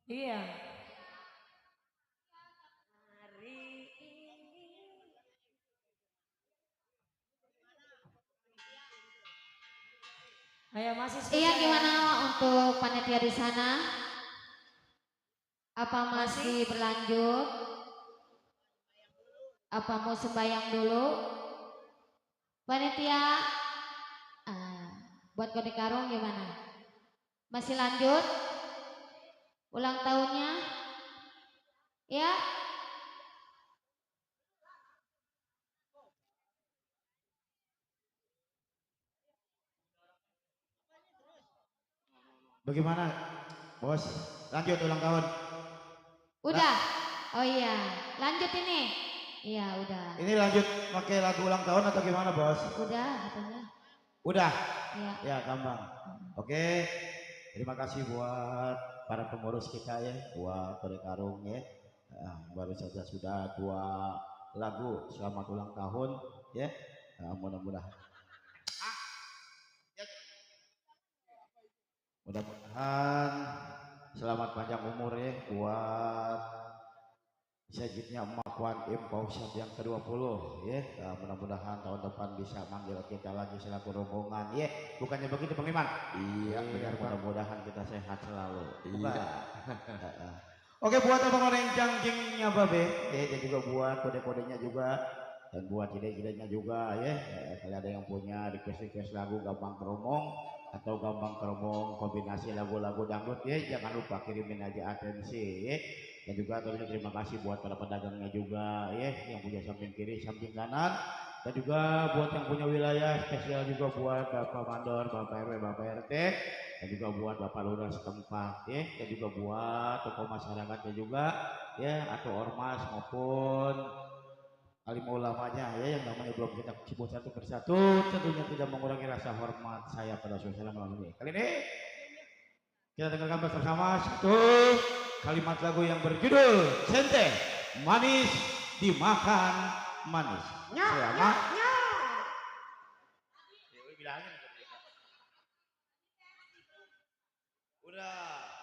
Iya. Hari ini. Ayo masih Iya, spesial gimana ya? untuk panitia di sana? Apa masih Masih? berlanjut? Apa mau sembahyang dulu? Panitia, ah, buat kode karung gimana? Masih lanjut? Ulang tahunnya? Ya? Bagaimana, Bos? Lanjut ulang tahun. Udah? Oh iya, lanjut ini. Iya, udah. Ini lanjut pakai lagu ulang tahun atau gimana, Bos? Udah katanya. Udah. Iya. Ya, gampang. Oke. Terima kasih buat para pengurus kita ya, buat Kode Karung ya. Baru saja sudah 2 lagu selamat ulang tahun ya. Mudah-mudahan selamat panjang umur ya buat selanjutnya emak Wan Im Pausyad yang ke-20 ya. Mudah-mudahan tahun depan bisa manggil kita lagi selaku rombongan ya. Bukannya begitu Bang Iman? Iya benar, mudah-mudahan kita sehat selalu. Iya. Oke, buat abang orang jangjingnya Babe dan juga buat kode-kodenya juga dan buat ide-idenya juga ya. Kalau ada yang punya request lagu gampang keromong atau gampang keromong kombinasi lagu-lagu dangdut ya, jangan lupa kirimin aja atensi ya. Dan juga tentunya terima kasih buat para pedagangnya juga ya, yang punya samping kiri samping kanan, dan juga buat yang punya wilayah spesial juga buat Bapak Mandor, Bapak RW, Bapak RT, dan juga buat Bapak Lurah setempat ya, dan juga buat tokoh masyarakatnya juga ya, atau ormas maupun alim ulamanya ya, yang namanya belum kita sebut satu persatu, tentunya tidak mengurangi rasa hormat saya pada sosial malam ini. Kali ini kita dengarkan bersama satu kalimat lagu yang berjudul Sente Manis Dimakan Manis. Selamat. Udah.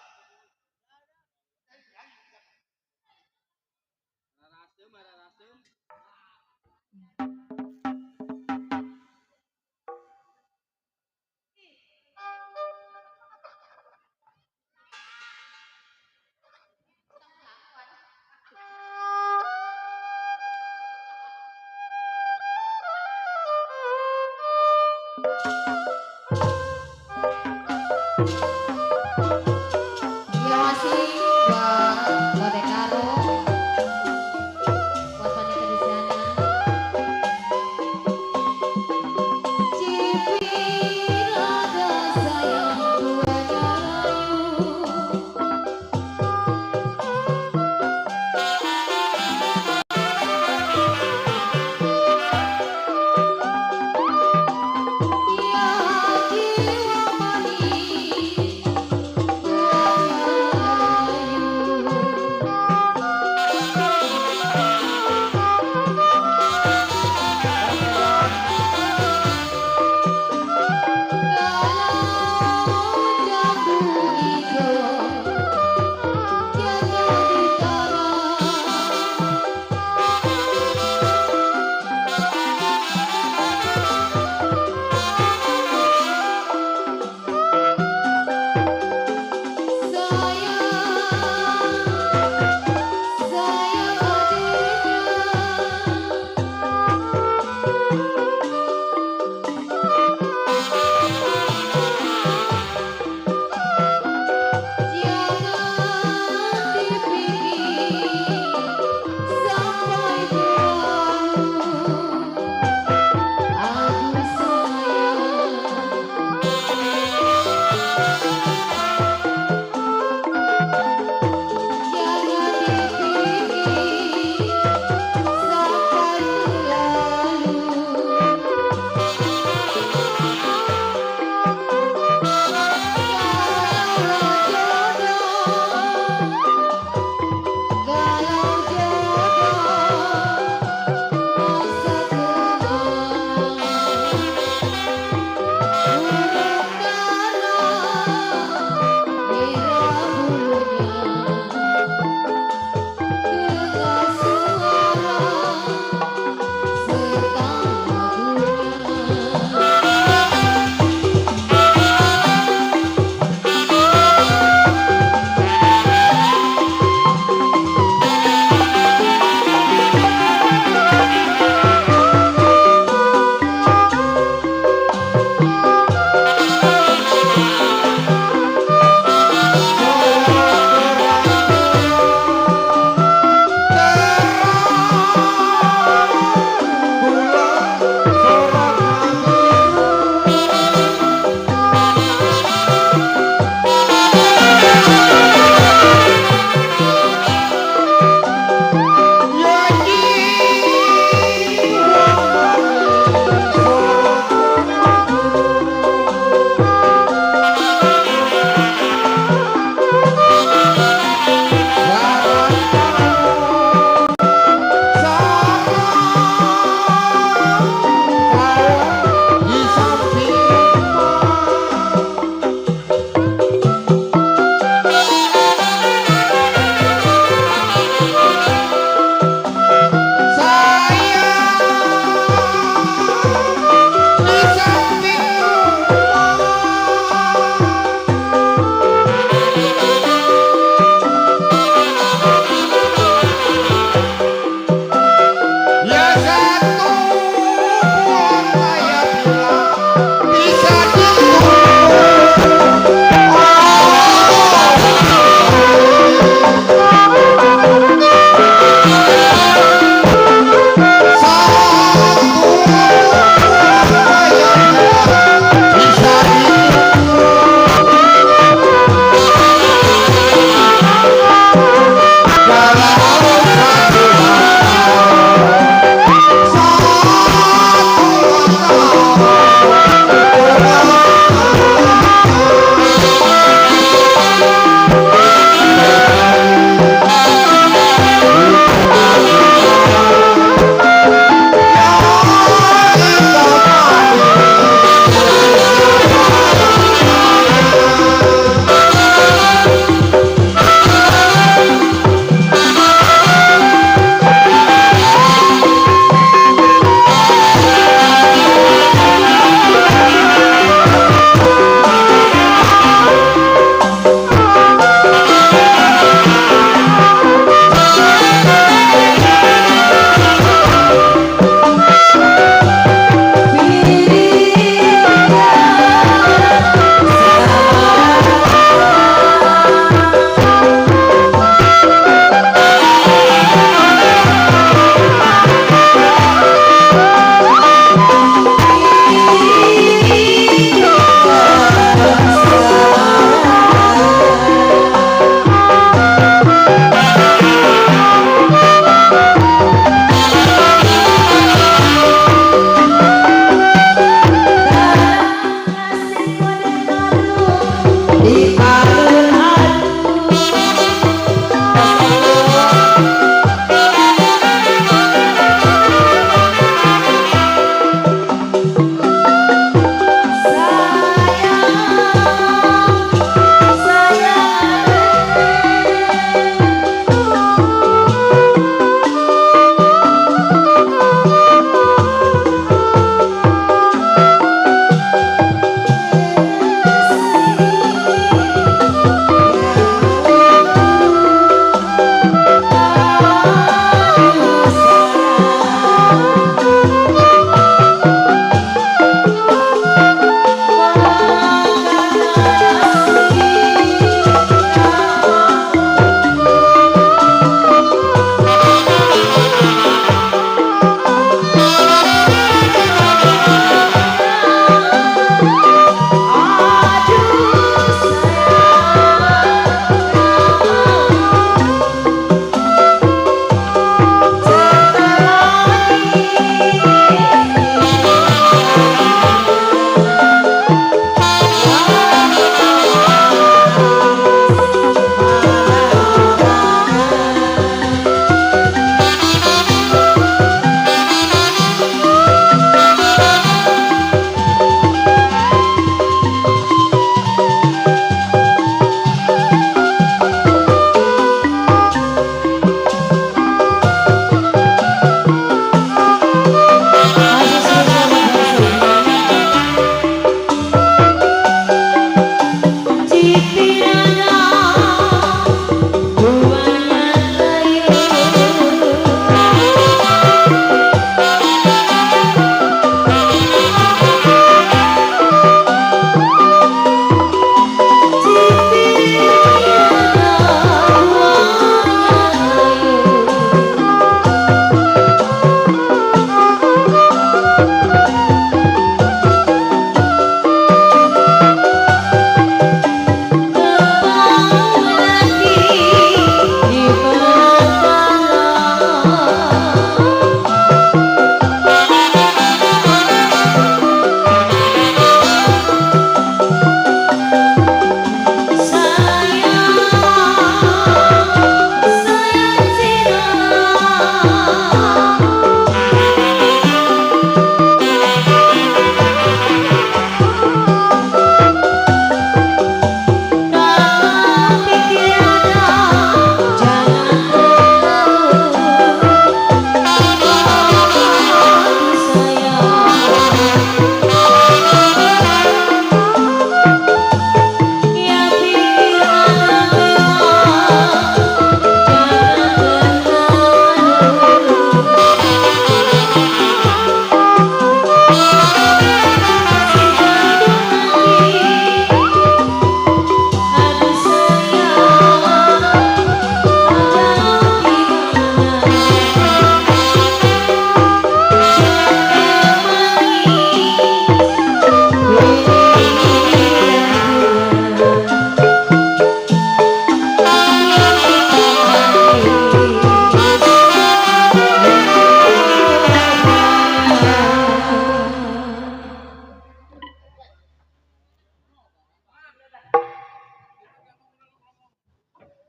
Iya masih buat kode karung. Buat panitia di sana. Cipir ada sayang buahnya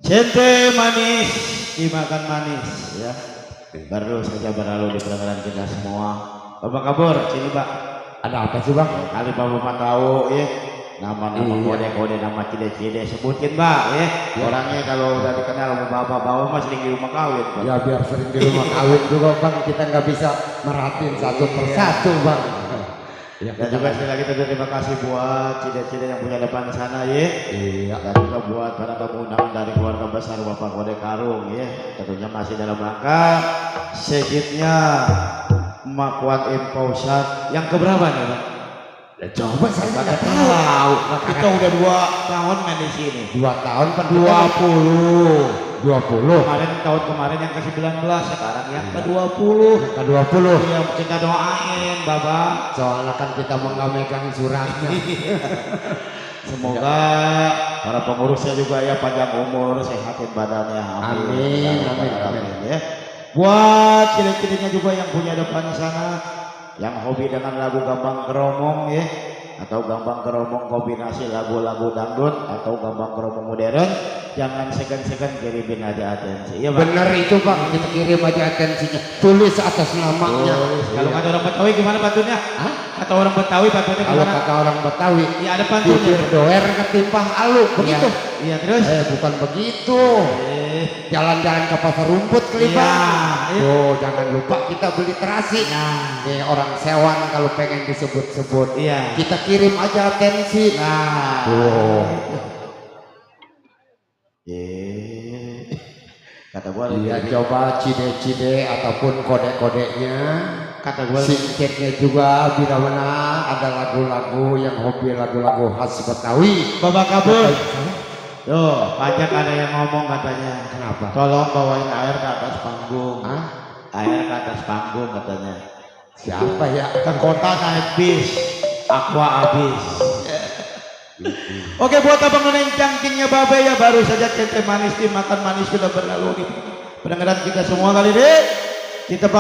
Cente manis dimakan manis ya. Baru saja berlalu di pendengaran kita semua. Bapak kabur sini Pak. Ada apa sih bang? Kali Bapak tahu ya. Nama-nama kode-kode nama cide-cide sebutin Pak ya. Orangnya kalau udah dikenal sama bapak-bapak mas sering di rumah kawin Pak. Ya biar sering di rumah kawin juga bang, kita nggak bisa merhatiin satu persatu bang. Ya, Dan juga sekali lagi terima kasih buat cide-cide yang punya depan sana ya. Iya. Dan juga buat para tamu undangan dari keluarga besar Bapak Kode Karung ya. Tentunya masih dalam rangka sejitnya Makwan Impausyat yang keberapa nih Pak? Ya, coba saya nggak tahu. Kita udah 2 tahun main di sini. 2 tahun per 20. Kemarin tahun kemarin yang ke-19, sekarang yang ke-20. Ke-20. Ya kita doain Bapak. Soalnya kan kita mau nggak megang suratnya. Semoga para pengurusnya juga ya panjang umur, sehatin badannya. Amin. Ya. Buat cilik-ciliknya juga yang punya depan sana, yang hobi dengan lagu Gambang Keromong ya, atau Gambang Keromong kombinasi lagu-lagu dangdut atau Gambang Keromong modern, jangan segan-segan kirimin aja atensi. Ya, Bener itu bang, kita kirim aja atensinya. Tulis atas namanya. Kalau kata orang Betawi gimana pantunnya? Kata orang Betawi pantunnya Kalau gimana? kata orang Betawi, Iya ada pantunnya. bibir doer ketimpang alu, begitu. Iya terus. Bukan begitu. Jalan-jalan ke pasar rumput kali bang. Tuh jangan lupa kita beli terasi. Nih orang sewan kalau pengen disebut-sebut. Iya. Kita kirim aja atensi. Nah. Tuh. Kata gua Iya coba cide-cide ataupun kode-kodenya. Kata gua singkatnya juga bila mana ada lagu-lagu yang hobi lagu-lagu khas Betawi. Bapak kabur. Tuh, pajak ada yang ngomong katanya. Kenapa? Tolong bawain air ke atas panggung. Hah? Air ke atas panggung katanya. Siapa ya? Ke kota naik bis, aqua habis. Oke, buat abang nona yang cangkingnya babe ya, baru saja cente manis dimakan manis sudah berlalu di pendengaran kita semua kali deh. Kita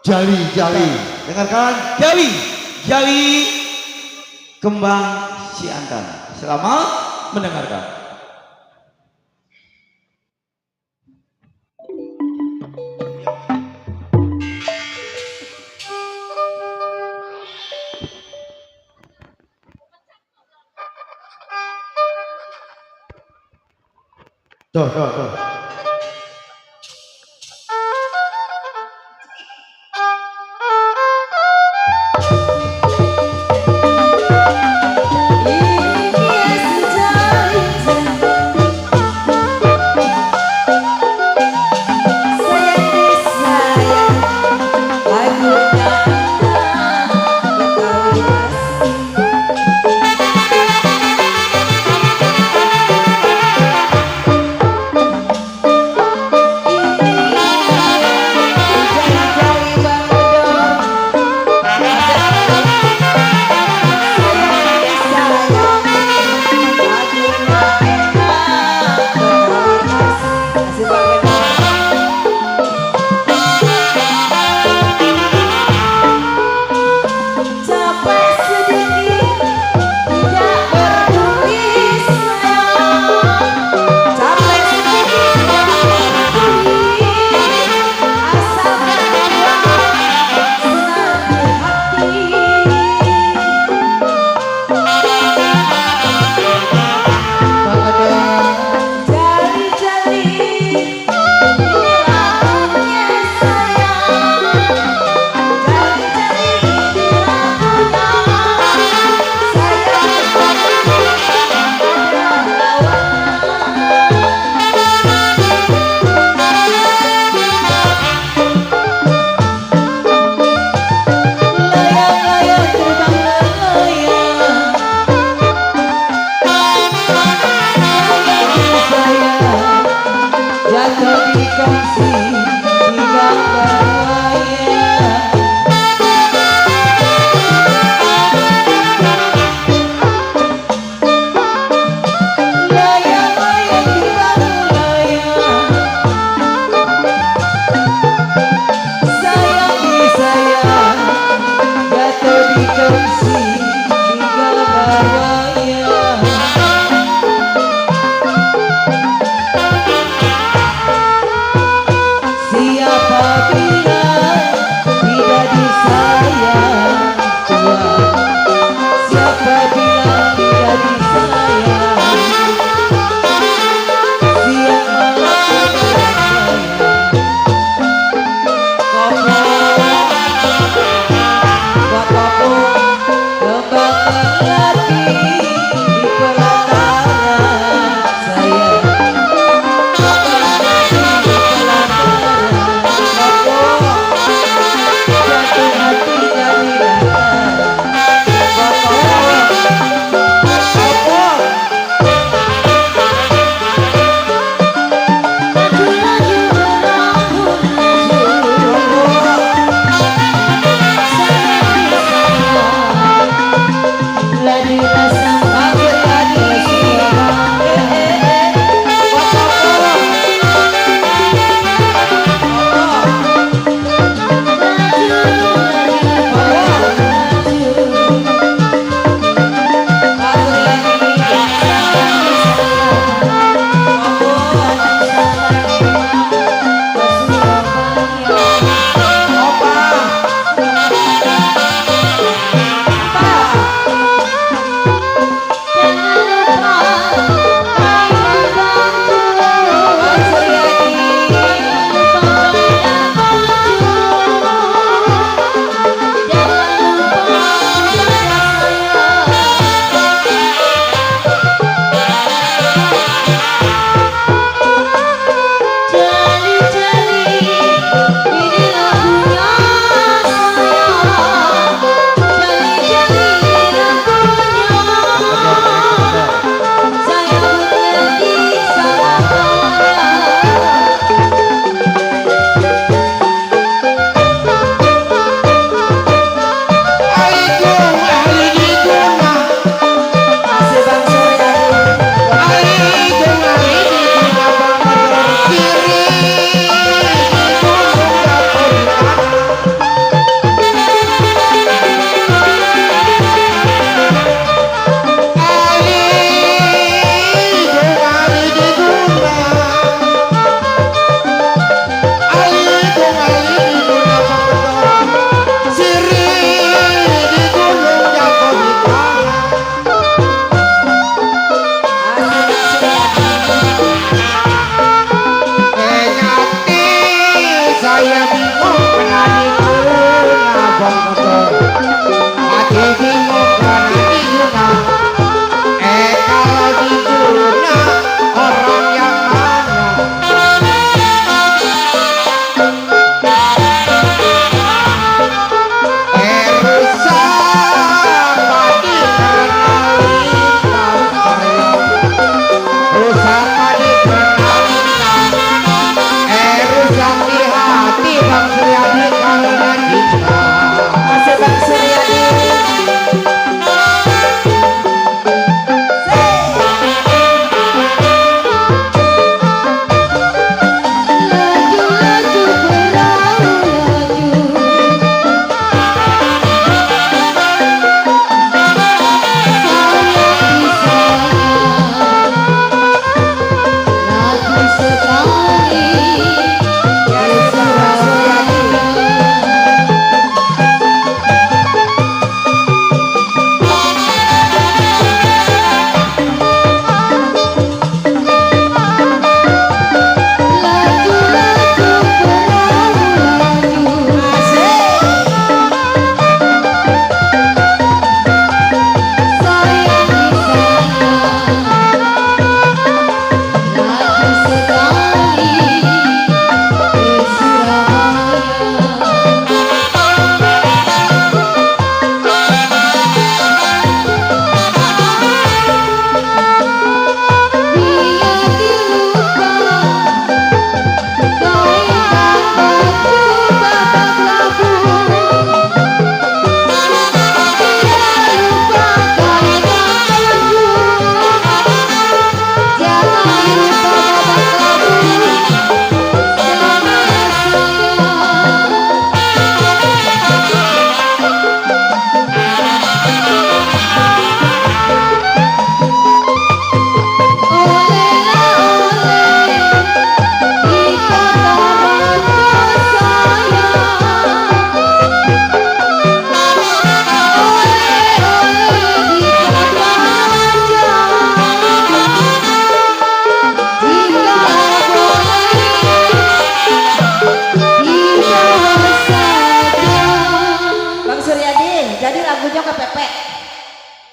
Jali. dengarkan Jali Kembang Siantan. Selamat mendengarkan. Tuh.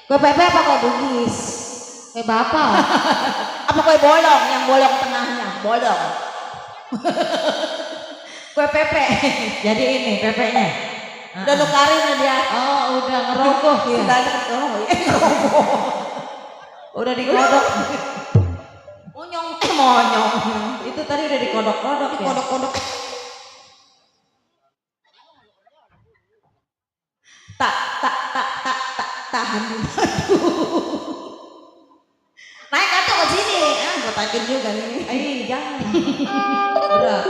Kue pepe apa kue bugis? Kayak bapak. Apa kue bolong yang bolong tengahnya? Bolong. Kue pepe. Jadi ini pepenya. Udah nukarin lah dia. Oh, udah ngerogoh ya. Udah ada ngerogoh. Udah dikodok. Monyong. Itu tadi udah dikodok-kodok ya. Kodok-kodok. Tak tahan dulu. Naik atuh ke sini. Gue taikin juga nih. Jangan. Berat.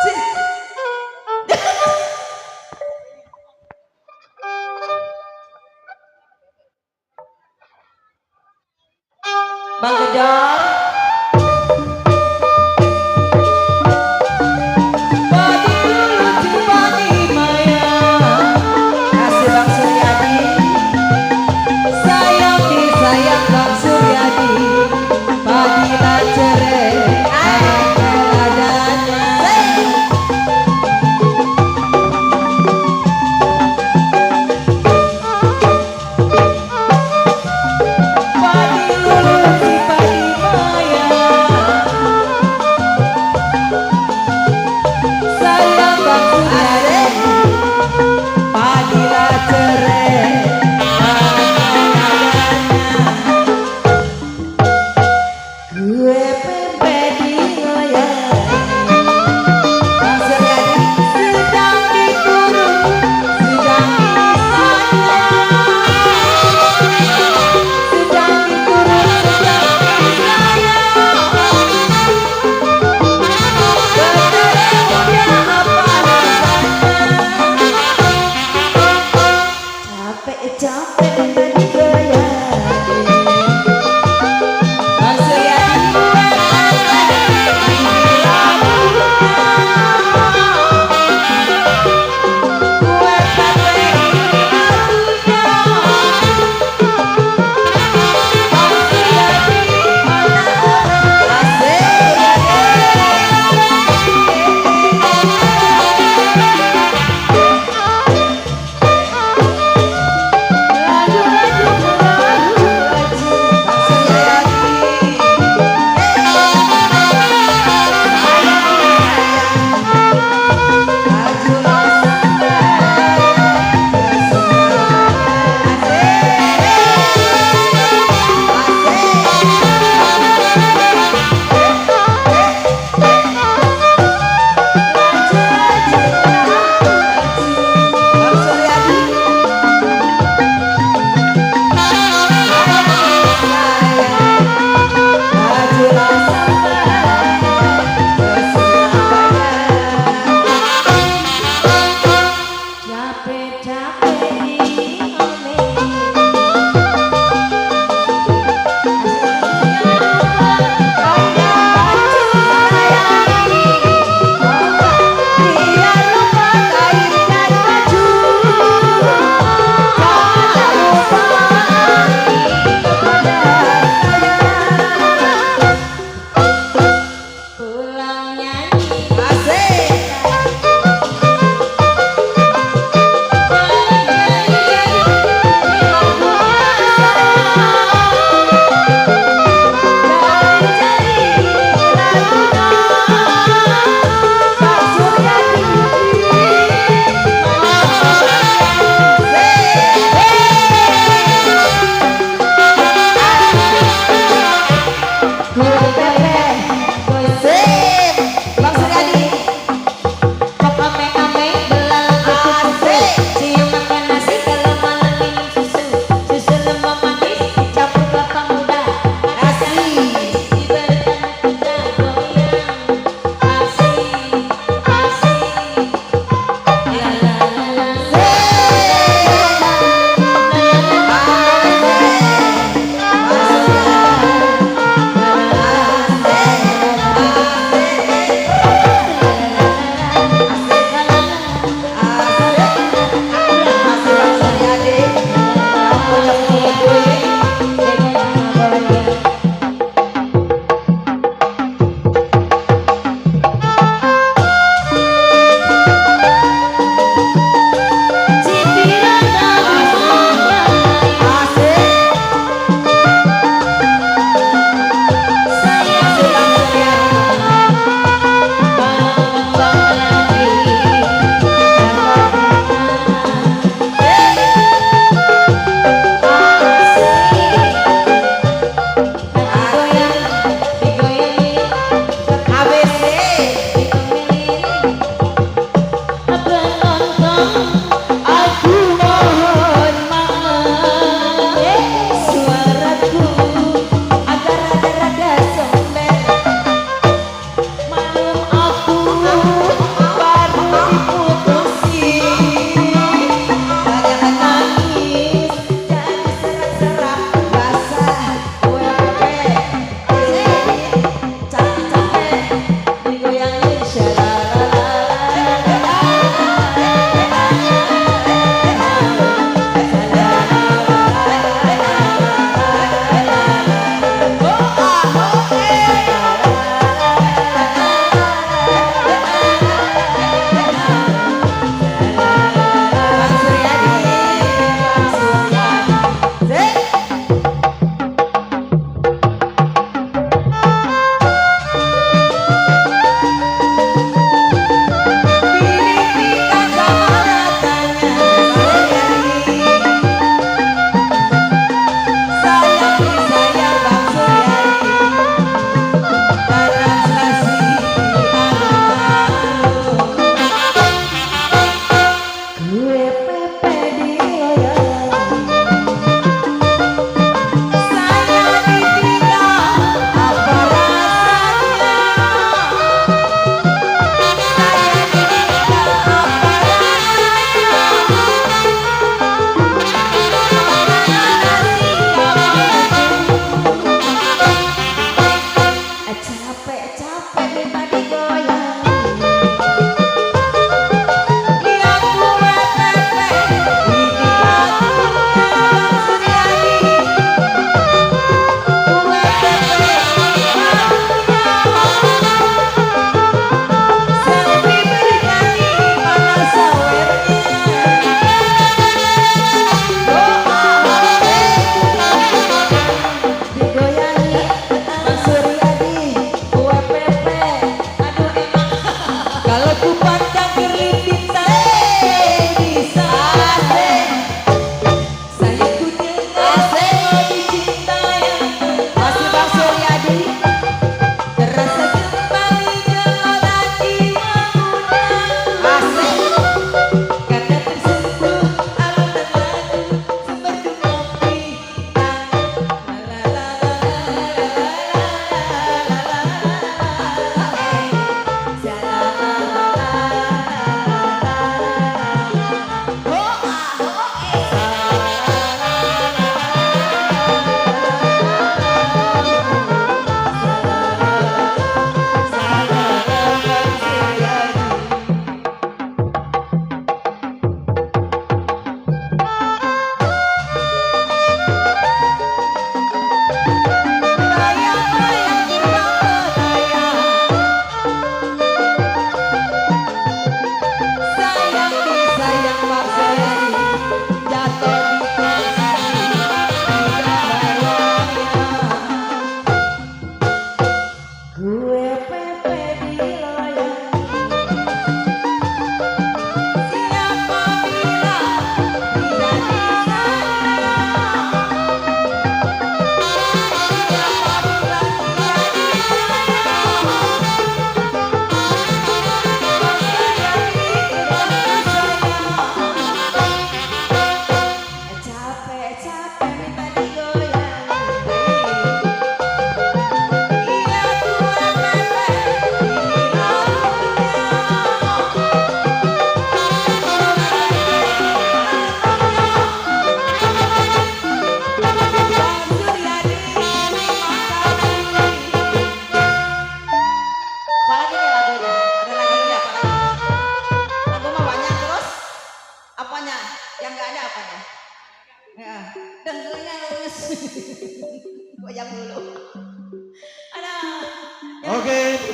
Sini. Bang Gedor. Padi lucu padi maya. Kasih Bang Suryadi. Sayang disayang Bang Suryadi. Padi lacere. Adanya. Padi lucu padi maya.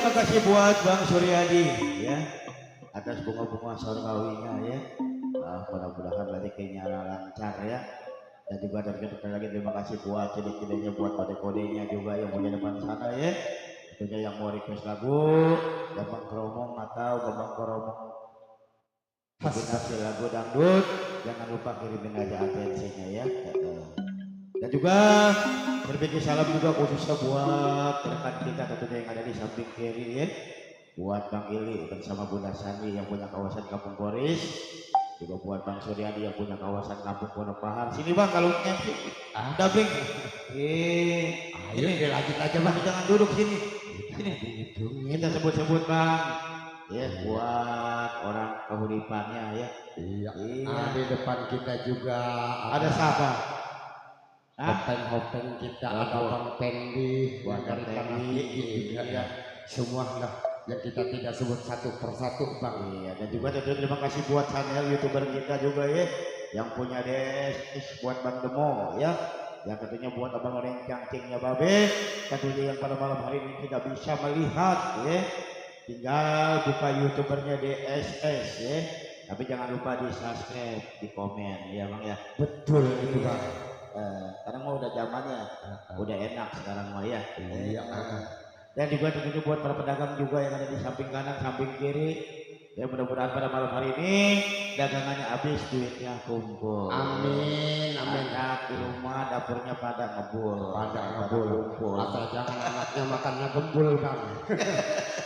terima kasih buat Bang Suryadi ya atas bunga-bunga surgawinya ya. Mudah-mudahan rezekinya lancar ya. Dan juga sekali lagi terima kasih buat ciri-cirinya, buat kode-kodenya juga yang punya depan sana ya. Tentunya yang mau request lagu, Gambang Kromong atau Gambang Kromong kombinasi lagu dangdut, jangan lupa kirimin aja atensinya ya. Dan juga berbagi salam juga khususnya buat rekan kita tentunya yang ada di samping kiri ya. Buat Bang Ili bersama Bunda Sani yang punya kawasan Kampung Boris, juga buat Bang Suryadi yang punya kawasan Kampung Pondok. Sini Bang kalau nyanyi. Dabing. Ayo lanjut aja Bang. Jangan duduk sini. Sini. Kita sebut-sebut Bang. Ya buat orang keuripannya ya. Iya. Di depan kita juga Ada siapa? Hopeng kita, ada Bang Pendi, Buat dari Tanah Pendi, Gigi juga iya. ya. Semua lah yang kita tidak sebut satu persatu Bang. Iya, dan juga tentunya terima kasih buat channel YouTuber kita juga ya, yang punya DSS buat Bang Demo ya, yang tentunya buat abang orang cangcingnya Babe, tentunya yang pada malam hari ini tidak bisa melihat ya, tinggal buka YouTubernya DSS ya, tapi jangan lupa di subscribe, di komen ya Bang ya. Betul itu Bang. Karena mau udah zamannya, udah enak sekarang mah ya. Iya. Dan juga tentunya buat para pedagang juga yang ada di samping kanan, samping kiri. Ya mudah-mudahan pada malam hari ini dagangannya habis, duitnya kumpul. Amin, amin. Anak di rumah dapurnya pada ngebul. Pada ngebul. Asal jangan anaknya makannya gembul Bang.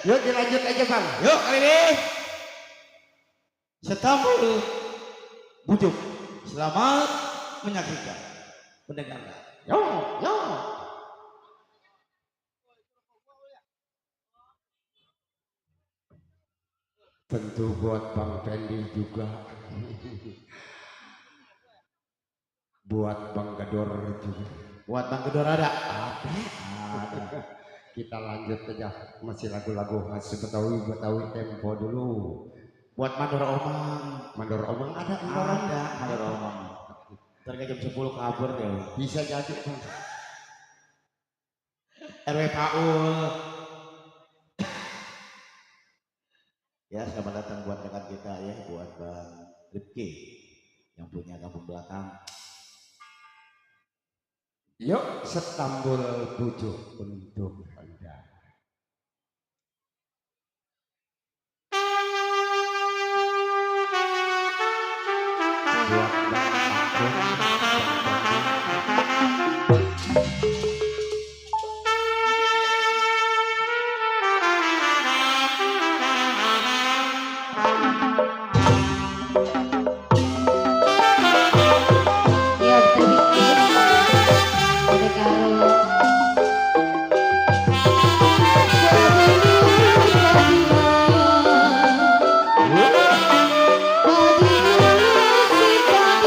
Yuk dilanjut aja Bang. Yuk kali ini Setambul bujuk. Selamat menyaksikan pendengarnya. Yo, yo. Tentu buat Bang Pendi juga. Buat Bang Gedor juga. Buat Bang Gedor ada? Ada. Kita lanjut aja, masih lagu-lagu khas Betawi tempo dulu. Buat Mandor Omang. Mandor Omang ada Ada Mandor Omang. Ntar jam 10 kabur deh. Bisa jadi Bang. RW Paul. Ya selamat datang buat rekan kita ya, buat Bang Rifki yang punya kampung belakang. Yuk Setambul bujuk untuk Anda. Buat Bang Ya terbikin. Ada karo. Bagi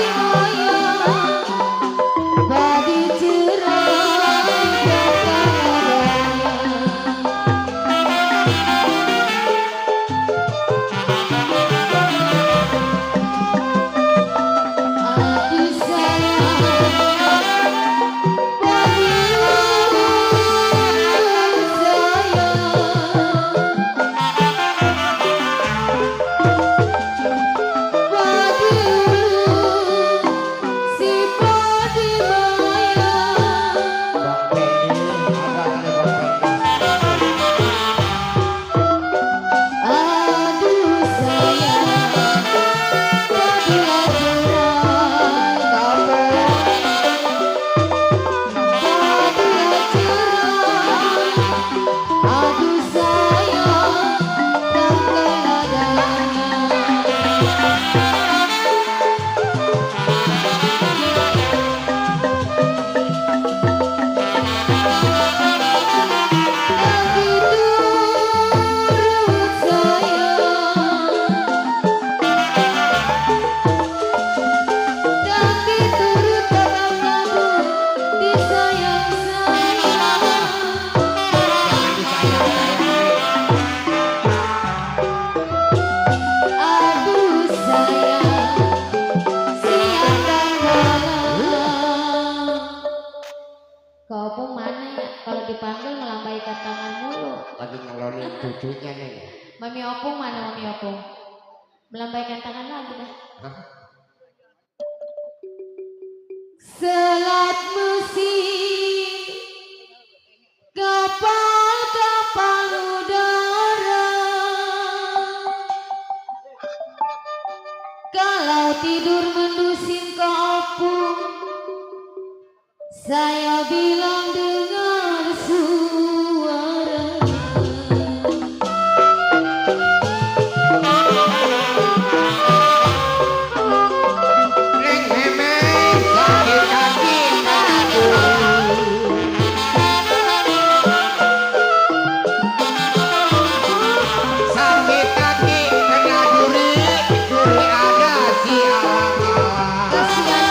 ngerewonin cucunya nih. Mami Opung mana Mami Opung? Melambaikan tangan lagi dah. Hah? Selat Mesir, kapal-kapal udara, kalau tidur mendusin ke opung, saya bilang dengar suara. Neng memeng sakit kaki sakit kaki kena duri, duri ada si alang. Kasihan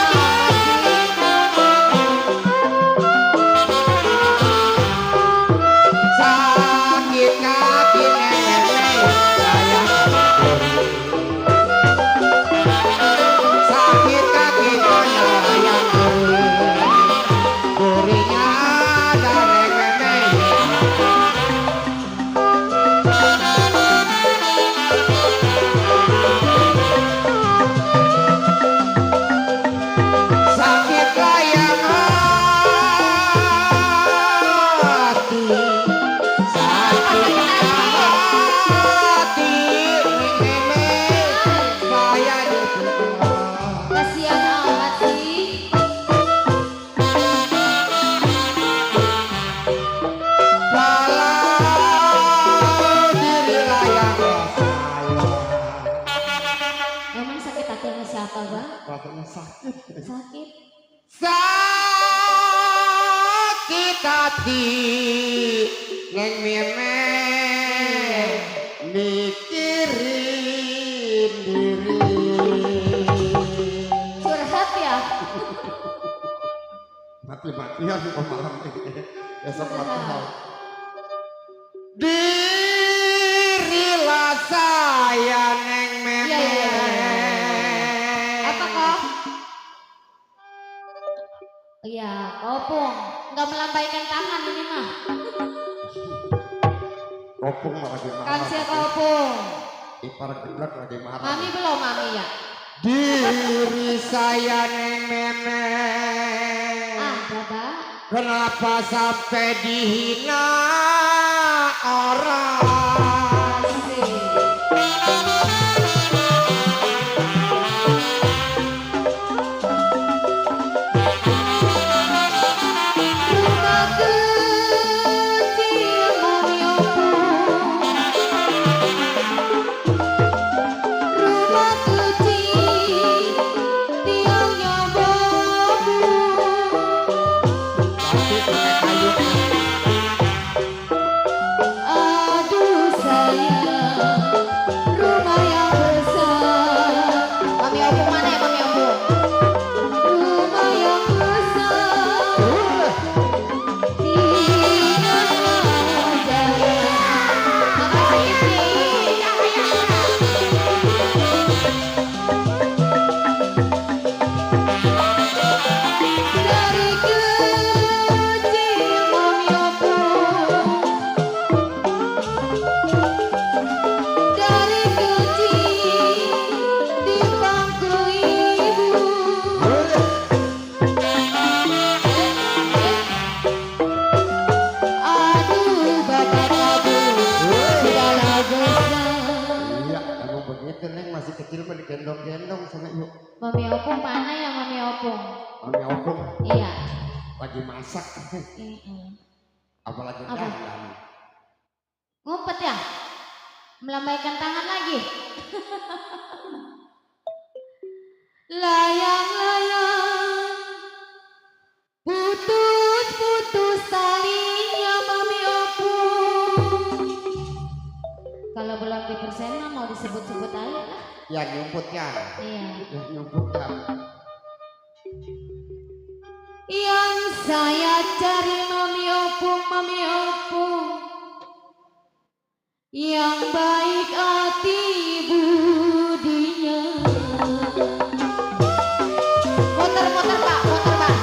Sakit kaki neng memeng sayang duri. Sakit kaki kena yang duri, durinya ada neng memeng. Sakit layang hati, sakit hati, memang saya ditinggal. kasihan amat sih. Kalau diri layang saya, Emang sakit hati sama siapa bang? rasanya sakit. Sakit. Sakit hati, neng memang mikirin diri. Curhat ya? Mati-matian kok malam ini. Besok mati. Dirilah saya neng memang. Apa kok? Iya, Opung. Nggak melambaikan tangan ini mah. Kopung lagi marah. Kan siapa Opung? Ipar geblek lagi marah. Mami belum mami ya? Diri saya neng memang. Ada bang. Kenapa sampai dihina orang? Rumah kecil Mami Opung. Rumah kecil tiangnya bambu. Tapi pakai kayu. Aduh sayang, rumah yang besar. Mami Opung mana ya Mami Opung? Rumah yang besar. Tidak jaya. Makasih dari kecil Mami Opung. Dari kecil di bangku ibu. Aduh bapak kamu sudahlah besar. Iya, emang begitu neng masih kecil mah digendong-gendong sama ibu. Mami Opung mana ya Mami Opung? Mami opung Iya. lagi masak, apalagi Apa? dandan. Ngumpet ya? Melambaikan tangan lagi. Layang-layang putus-putus talinya Mami Opung. Kalau belum dipersen mah mau disebut-sebut aja lah. Ya nyumput ya, Iya. ya nyumput ya. Yang saya cari Mami Opung, Mami Opung. Yang baik hati budinya. Muter-muter Pak, muter Pak.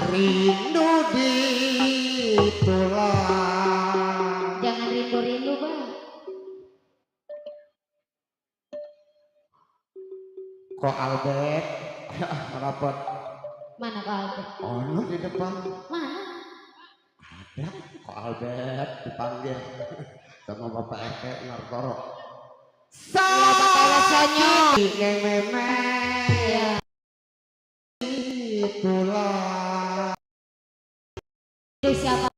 rindu ditulang. Jangan rindu-rindu, Bang. Kok Albert? Merapat. Mana Kak Albert? Oh, di depan. Mana? Ada. Kok Albert dipanggil sama Bapak RT Nartoro. Iya, Bapak rasanya. Neng memeh. Iya. Itulah. Itu siapa?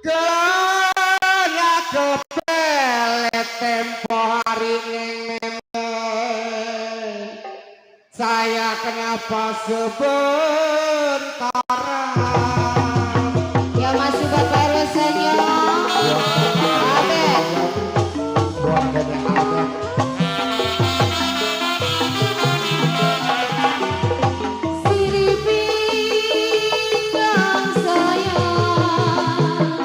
Kena kepelet tempo hari neng memeh. Saya kenapa sebentar. Ya masih Bapak rasanya. Albert. Buat Dedek Albert. Siripinggang sayang,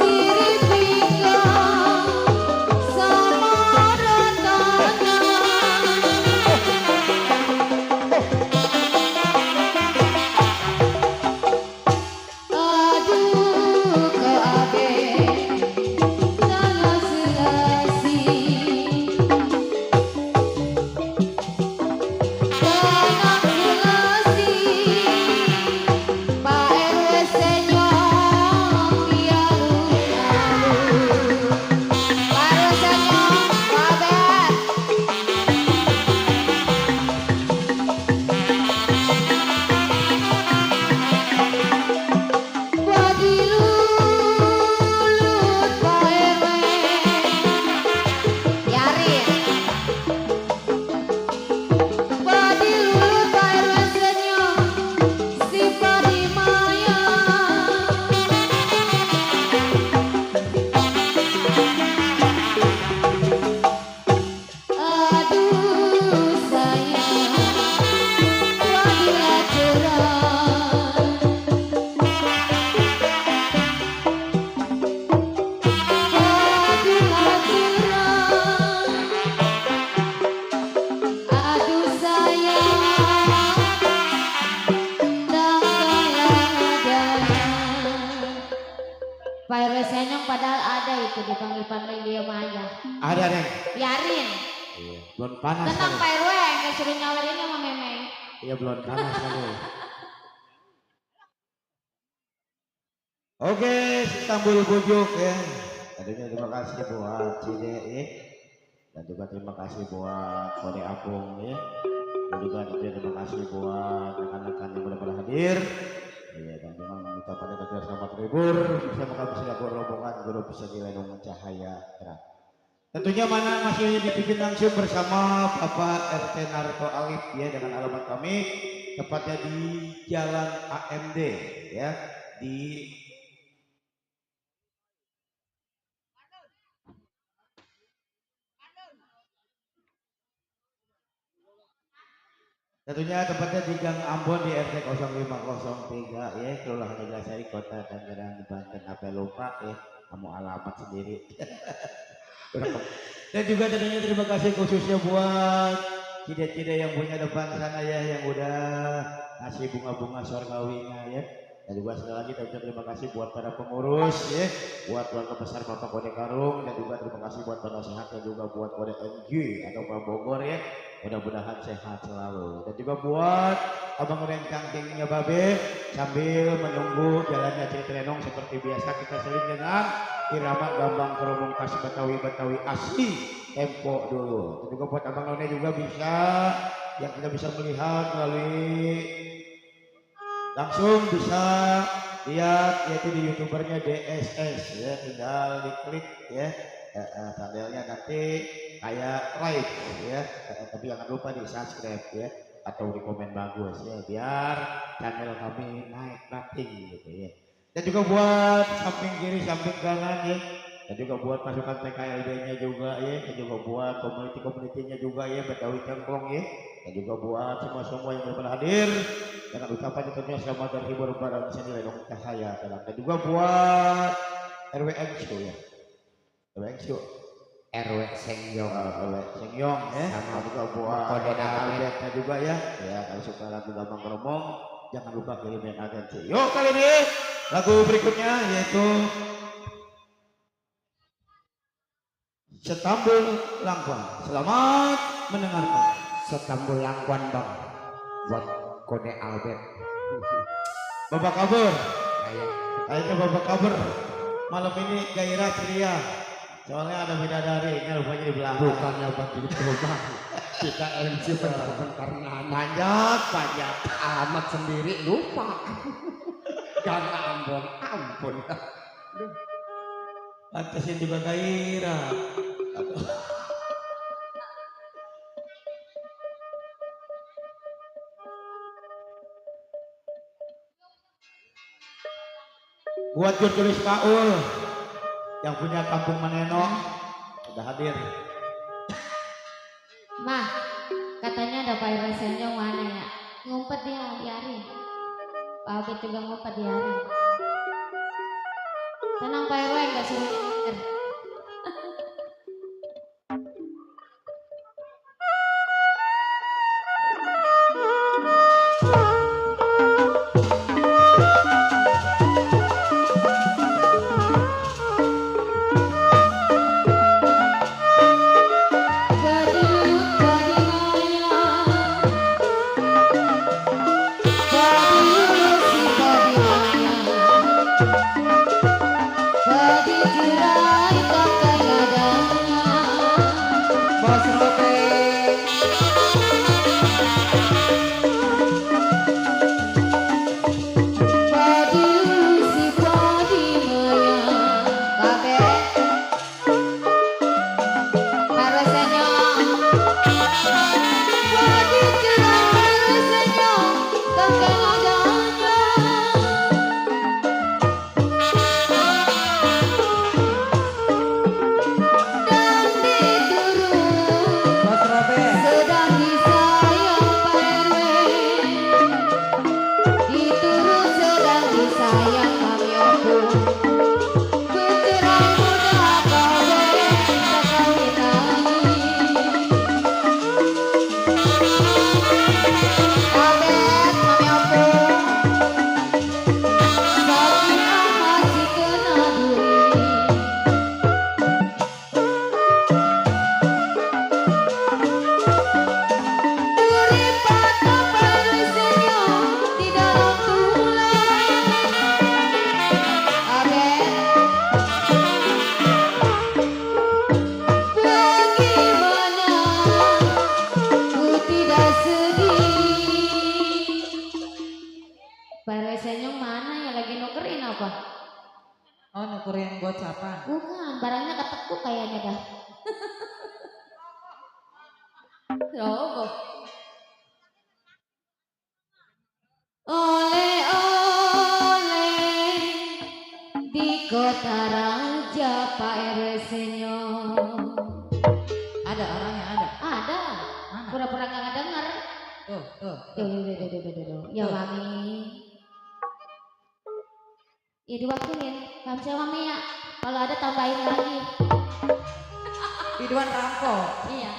siripinggang sama ratanya. Aduh ke abe tanah selasi, tanah selasi, Pak RW senyum dia lalu. Pak RW senyum, Pak Bet. Padilulut Pak RW, Yarin. Padilulut Pak RW senyum, si Padimaya. Aduh sayang, Padila cerah. Aduh sayang, tanggalan adanya. Pak RW Senyong padahal ada itu dipanggil-panggil dia Maya. Ada Neng. Biarin, Iya, belum panas tenang kali. Pak RW, nggak suruh nyawer ini sama Memeng. Iya, belum panas kali. Oke, Istanbul bujuk ya. Tadinya terima kasih buat Cide ya. Dan juga terima kasih buat Kode Apung ya. Dan juga terima kasih buat rekan-rekan yang udah pada hadir. Iya, dan memang kita pada negara selamat libur bersama kami selaku rombongan Guru Bisa Dilendung Cahaya Terang. Tentunya mana masih dipimpin langsung bersama Bapak RT Narto Alif ya, dengan alamat kami tepatnya di Jalan AMD ya, di tentunya tempatnya di Gang Ambon di RT 0503 ya, Kelurahan Neglasari Kota Tangerang Banten. Apa lupa ya, kamu alamat sendiri. Dan juga tentunya terima kasih khususnya buat cide-cide yang punya depan sana ya, yang udah ngasih bunga-bunga sorgawinya ya. Dan juga sekali lagi tentunya terima kasih buat para pengurus ya, buat keluarga besar Bapak Kode Karung, dan juga terima kasih buat para sehat dan juga buat Kode MG atau Pak Bogor ya. Mudah-mudahan sehat selalu. Dan juga buat abang rencang tingginya Babe, sambil menunggu jalannya Cilitrenong seperti biasa kita seling dengan irama gambang keromong khas Betawi asli tempo dulu. Dan juga buat abang None juga bisa, yang kita bisa melihat melalui langsung bisa lihat yaitu di youtubernya DSS ya, tinggal diklik ya, channelnya nanti kayak live ya, tapi jangan lupa di subscribe ya, atau di komen bagus ya, biar channel kami naik rating gitu ya. Dan juga buat samping kiri samping kanan ya, dan juga buat pasukan PKLB nya juga ya, dan juga buat komunitinya juga ya, Betawi Cengkong ya, dan juga buat semua yang sudah hadir dengan ucapan tentunya selamat terhibur barang bisa dilendung cahaya terang. Dan juga buat RWM Show ya, RWM Show RW Sengyong. Sengyong ya. Sama juga buat kode agennya juga ya. Ya kalau suka lagu Gambang Kromong, jangan lupa kirimin agensi. Yuk kali ini lagu berikutnya yaitu Setambul Langkuan. Selamat mendengarkan. Setambul Langkuan bang. Buat kode Albert. Bapak kabur. Kayak Kayaknya bapak kabur. Malam ini gairah ceria. Soalnya ada bidadarinya rupanya di belakang. bukannya begitu bang. Kita MC bentar-bentar manjat pajak amat sendiri lupa. Jangan ampun. Pantesin juga gairah. Buat jurnalis Kaul yang punya kampung Maneno udah hadir. Mah, katanya ada Pak RW Senjong mana ya? Ngumpet dia di hari. Pak Abed juga ngumpet di hari. Tenang Pak RW, nggak suruh nyetir. Oh, nukerin buat siapa? Bukan, barangnya ketekuk kayaknya dah. Loh, oleh-oleh di kota raja Pak RW Senyum. Ada orangnya ada. Ada, Mana? pura-pura nggak denger. Tuh. Tuh. Ya mami. Ya diwakilin, kamsia mami ya. Kalau ada tambahin lagi. Biduan rampok. Iya.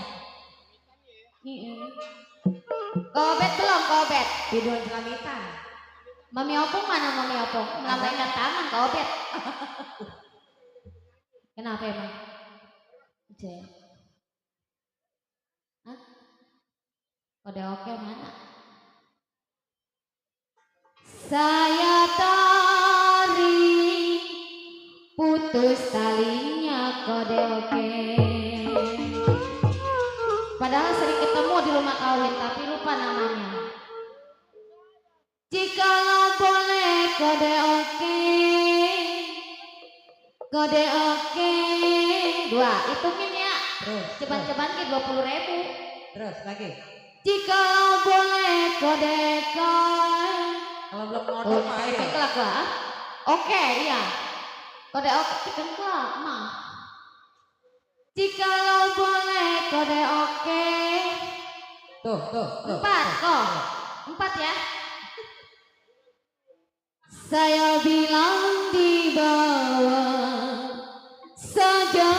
Kobet belum kobet. Biduan celamitan. Mami opung mana mami opung? Melambaikan tangan kobet. Kenapa emang? Cek. Hah? Kode oke mana? Saya tarik putus talinya kode oke. Padahal sering ketemu di rumah kawin tapi lupa namanya. Jikalau boleh kode oke. Kode oke. 2, hitungin ya. Terus. Ceban-ceban ke 20.000. Terus lagi. Jikalau boleh kode oke. Kalau belum ngodok mah ayo. Kelak gua. Oke, iya. Kode oke tekan gua, mah. Jikalau boleh kode oke. Tuh. 4 kok. 4 ya. Saya bilang di bawah saja.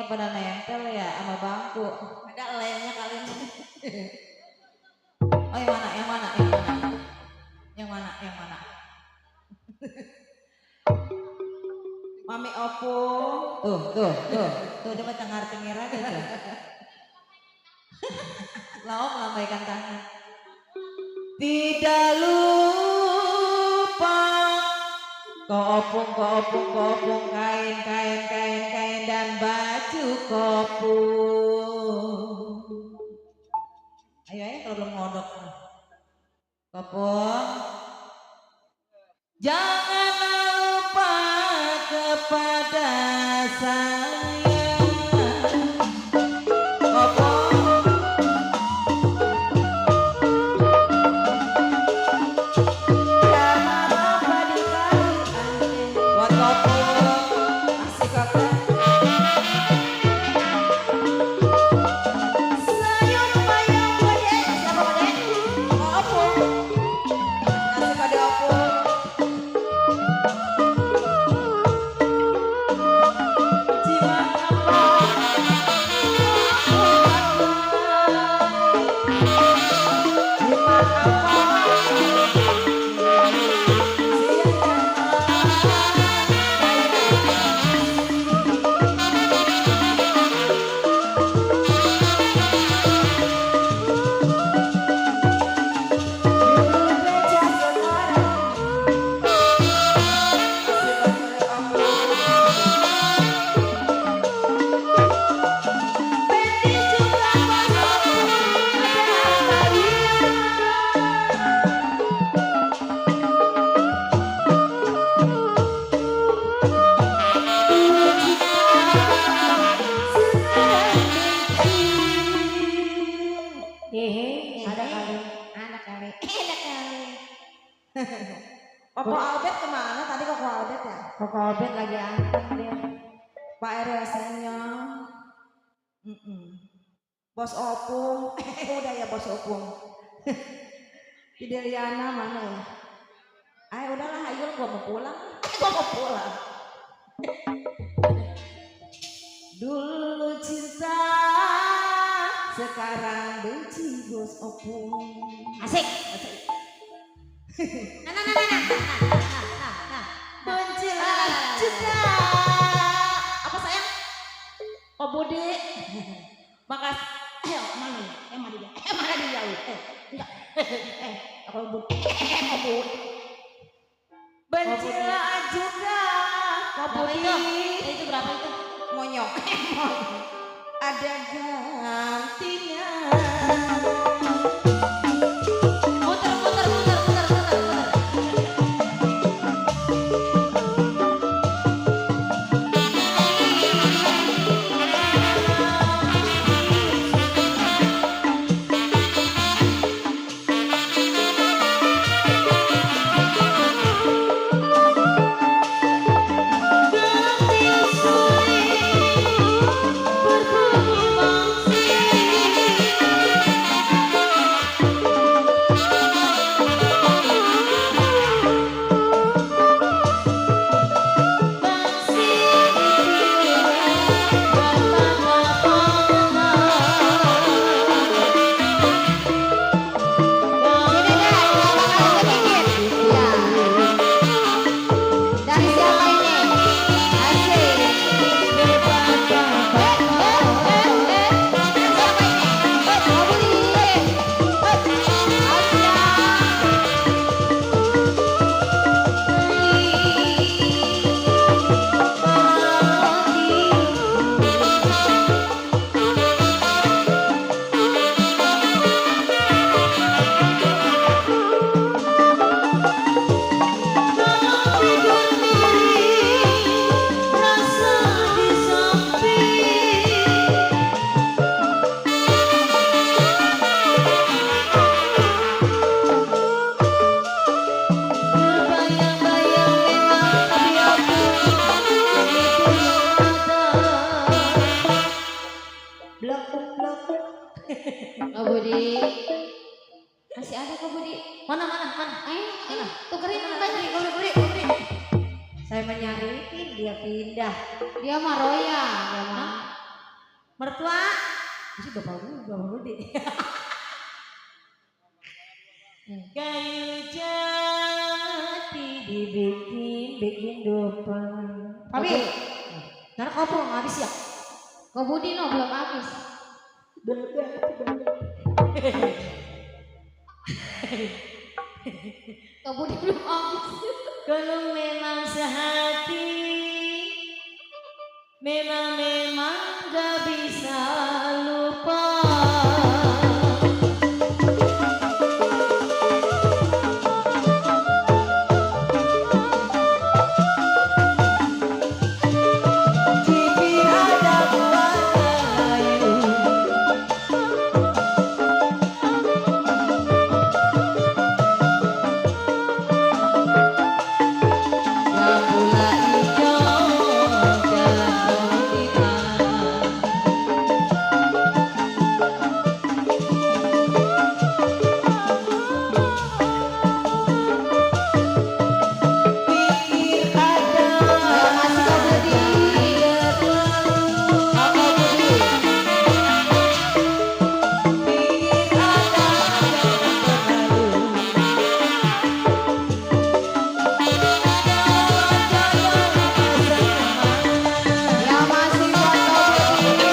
lemnya pada nempel ya sama bangku. Ada lemnya kali ini. Oh yang mana? Yang mana? Yang mana? Yang mana? Yang mana? Mami opung. Tuh dia macam ngerti ngira gitu. Lau melambaikan tangan. Tidak lupa kopung kain dan baju kopung. Ayo kalau belum ngodok. Kopung. Jangan lupa kepada saya. Kopung. Jangan lupa dikali buat kopung. Asik kopung. Sayur payung gede. Siapa gede? Opung. Kasih kode opung. Jiwa apa? Jiwa apa? Koko Albert kemana? Tadi Koko Albert ya? Koko Albert lagi anteng dia. Pak RSN-nya. Bos Opung. Udah ya Bos Opung. Fideliana mana ya? Ayo udahlah, ayo gua mau pulang. Gua mau pulang. Dulu cinta, sekarang benci Bos Opung. Asik. Bencilah juga. Apa sayang? Oh Budi. Makas. Mana ya? Mana dia? Mana dia? Enggak. Apa Budi? Oh Budi. Bencilah juga. Oh Budi. Itu berapa itu? Monyok. Ada gantinya. Muter. Oh Budi, masih ada kok Budi? Mana? Ayo, tukerin banyak. Budi. Saya menyariin dia pindah. Dia mah Roya, dia mah. Mertua, ini bapak Budi. Kayu jati dibikin depan. Papi, ntar kau belum habis ya? Kok Budi no belum habis. Kok Budi belum habis. Kalau memang sehati, memang gak bisa lupa. Bibir ada buah kayu, yang pula hijau jalan kita. Pikir ada Ya masih Kak Budi. Kak Budi. pikir ada yang berlalu. Ya masih buat Kak Budi.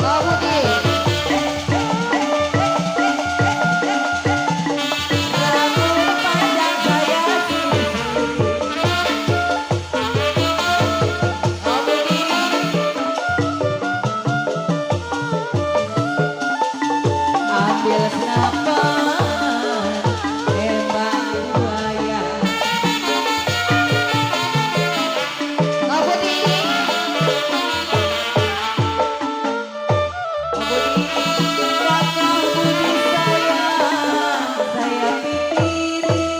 Kak Budi. Rambut panjang saya ambil senapan tembak buaya. Kak Budi. Kakak budi saya pikirin.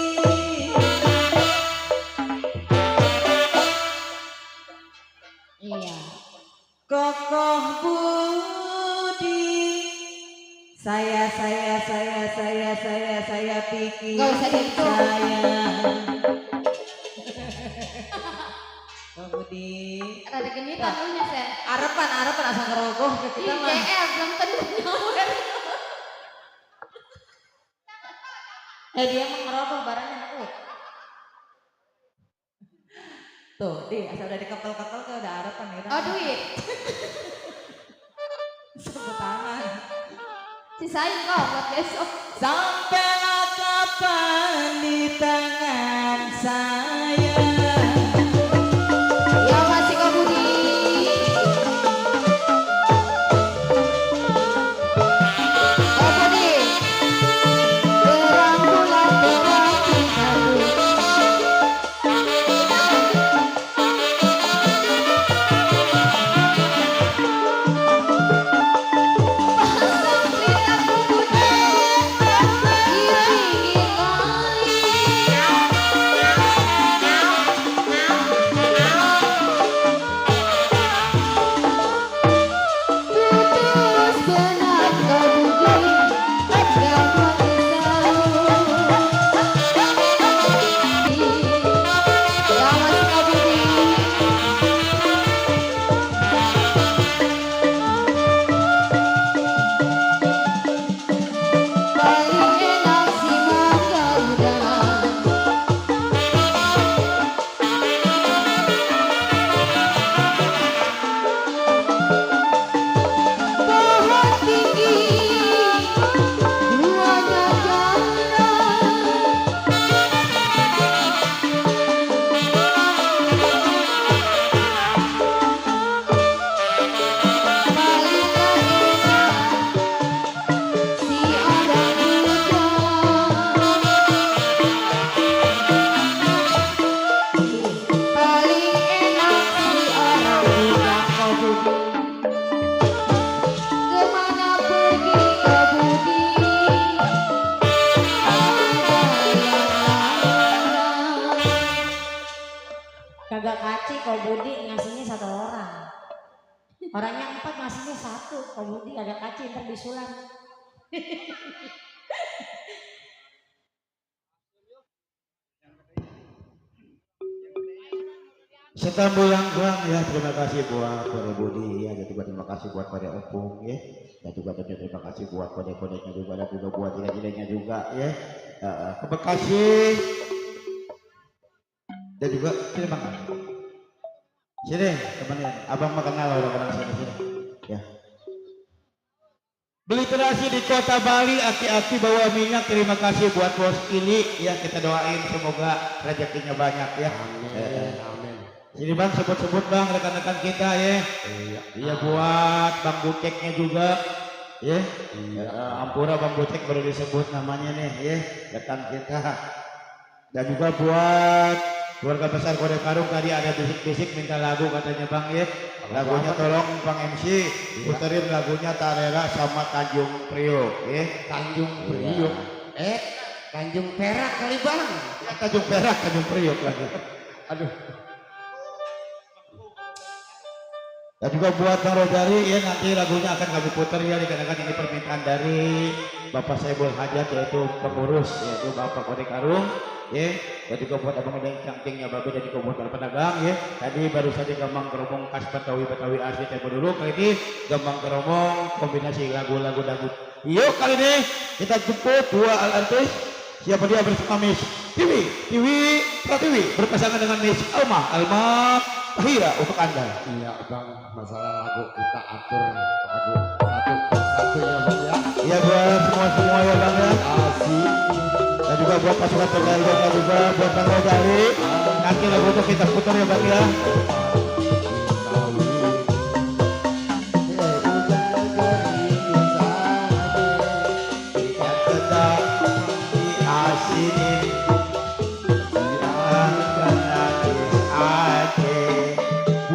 Iya. Kokoh budi saya pikir Nggak usah gitu. sayang. Kokoh budi Rada genitan lu nya Sen. harapan asal ngerogoh ke kita mah. IGL belum tentu nyawer. Dia emang ngerogoh barangnya aku. Tuh, asal udah dikepel-kepel kayak udah harapan gitu. Oh duit. Sebut tangan. Sisain kok buat besok. Sampailah kapan di tangan saya. Ya masih Kak Budi. Kak Budi. Terang bulan terang bintang. Pasang pelitaku Budi. Di pinggir kali. Putus benar Kak Budi. Yang menyesal. Ya masih Kak Budi. Paling enak si mangga udang. Pohon tinggi, duanya janda. Paling gak enak si orang muda. Paling enak si orang muda Kak Budi. Kemana pergi Kak Budi? Ada yang larang. Kagak kaci kau Budi ngasihnya 1 orang. Orang yang 4 ngasihnya 1. Kau Budi agak kaci ntar disulam. Setambulanggang ya, terima kasih buat Kode Budi ya, juga terima kasih buat Kode Opung ya, dan juga terima kasih buat kode-kodenya juga, dan juga buat jile-jilenya juga ya, ke Bekasi, dan juga terima kasih. Sini teman-teman, abang makan nala udah kenal sini ya. Beli terasi di kota Bali, aki-aki bawa minyak, terima kasih buat bos ini ya, kita doain semoga rezekinya banyak ya. Amin. Sini bang, sebut-sebut bang rekan-rekan kita ya. Iya buat Bang Buceknya juga ya. Ampura Bang Bucek baru disebut namanya nih ya, rekan kita. Dan juga buat keluarga besar Kode Karung, tadi ada bisik-bisik minta lagu katanya bang ya. Lagunya tolong Bang MC puterin lagunya Tarera sama Tanjung Priok ya. Tanjung Priok. Tanjung Perak kali bang. Ya, Tanjung Perak, Tanjung Priok lagi. Aduh. Dan juga buat Bang Rojari ya, nanti lagunya akan kami putar ya, dikarenakan ini permintaan dari Bapak Saibul Hajat, yaitu pengurus, yaitu Bapak Kode Karung ya. Dan juga buat abang yang cantingnya Babe, dan juga buat para pedagang ya. Tadi baru saja gambang keromong khas Betawi asli tempo dulu, kali ini gambang keromong kombinasi lagu-lagu dangdut. Yuk kali ini kita jemput dua artis. Siapa dia bersama Miss Tiwi Pratiwi berpasangan dengan Miss Alma Tahira untuk Anda. Iya bang, masalah lagu kita atur lagu satu ya bang ya. Iya buat semua ya bang ya. Asik. Dan juga buat pasukan pengajian juga buat Bang Rojali. Nanti lagu itu kita putar ya bang ya.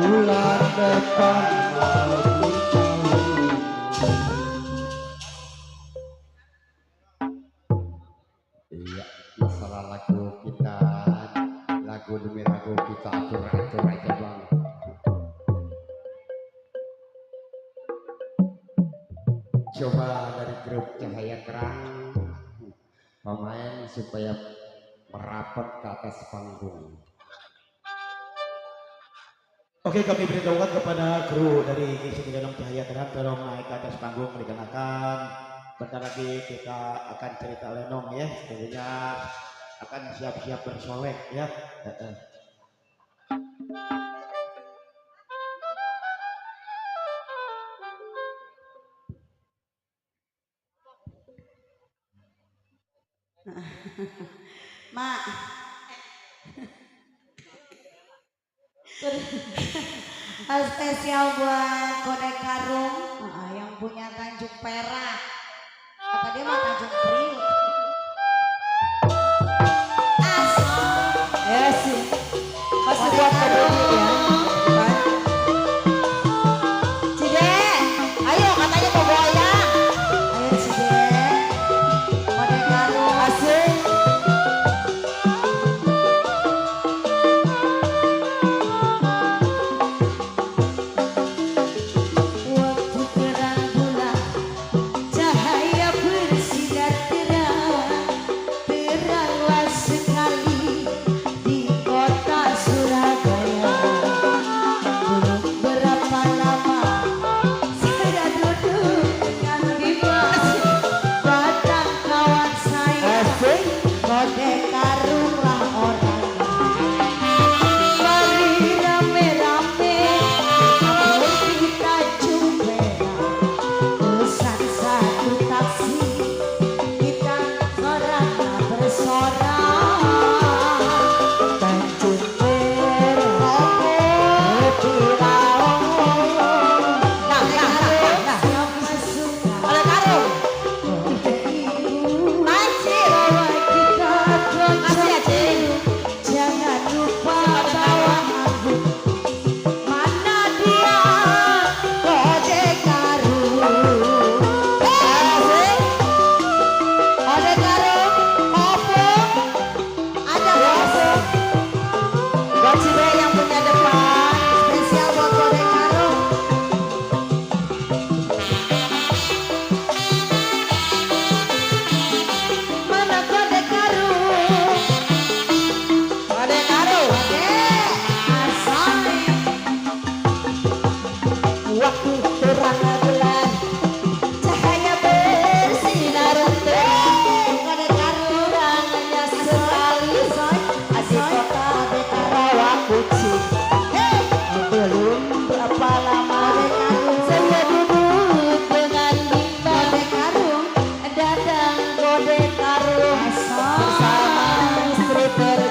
Bulan depan iya, masalah lagu kita, lagu demi lagu kita atur-atur aja bang. Coba dari grup Cahaya Terang pemain supaya merapat ke atas panggung. Oke, kami beritahukan kepada kru dari Isi Dalam Cahaya Terang, tolong naik ke atas panggung, dikarenakan bentar lagi kita akan cerita lenong ya, tentunya akan siap-siap bersolek ya. Mak, spesial buat Kode Karung yang punya Tanjung Perak. Kata dia mah Tanjung Priok. Asal. Ya sih. Pasti buat Kode ya. Cide, ayo katanya mau goyang. Ayo Cide, Kode Karung. Asik. Waktu terang bulan, cahaya bersinar terang.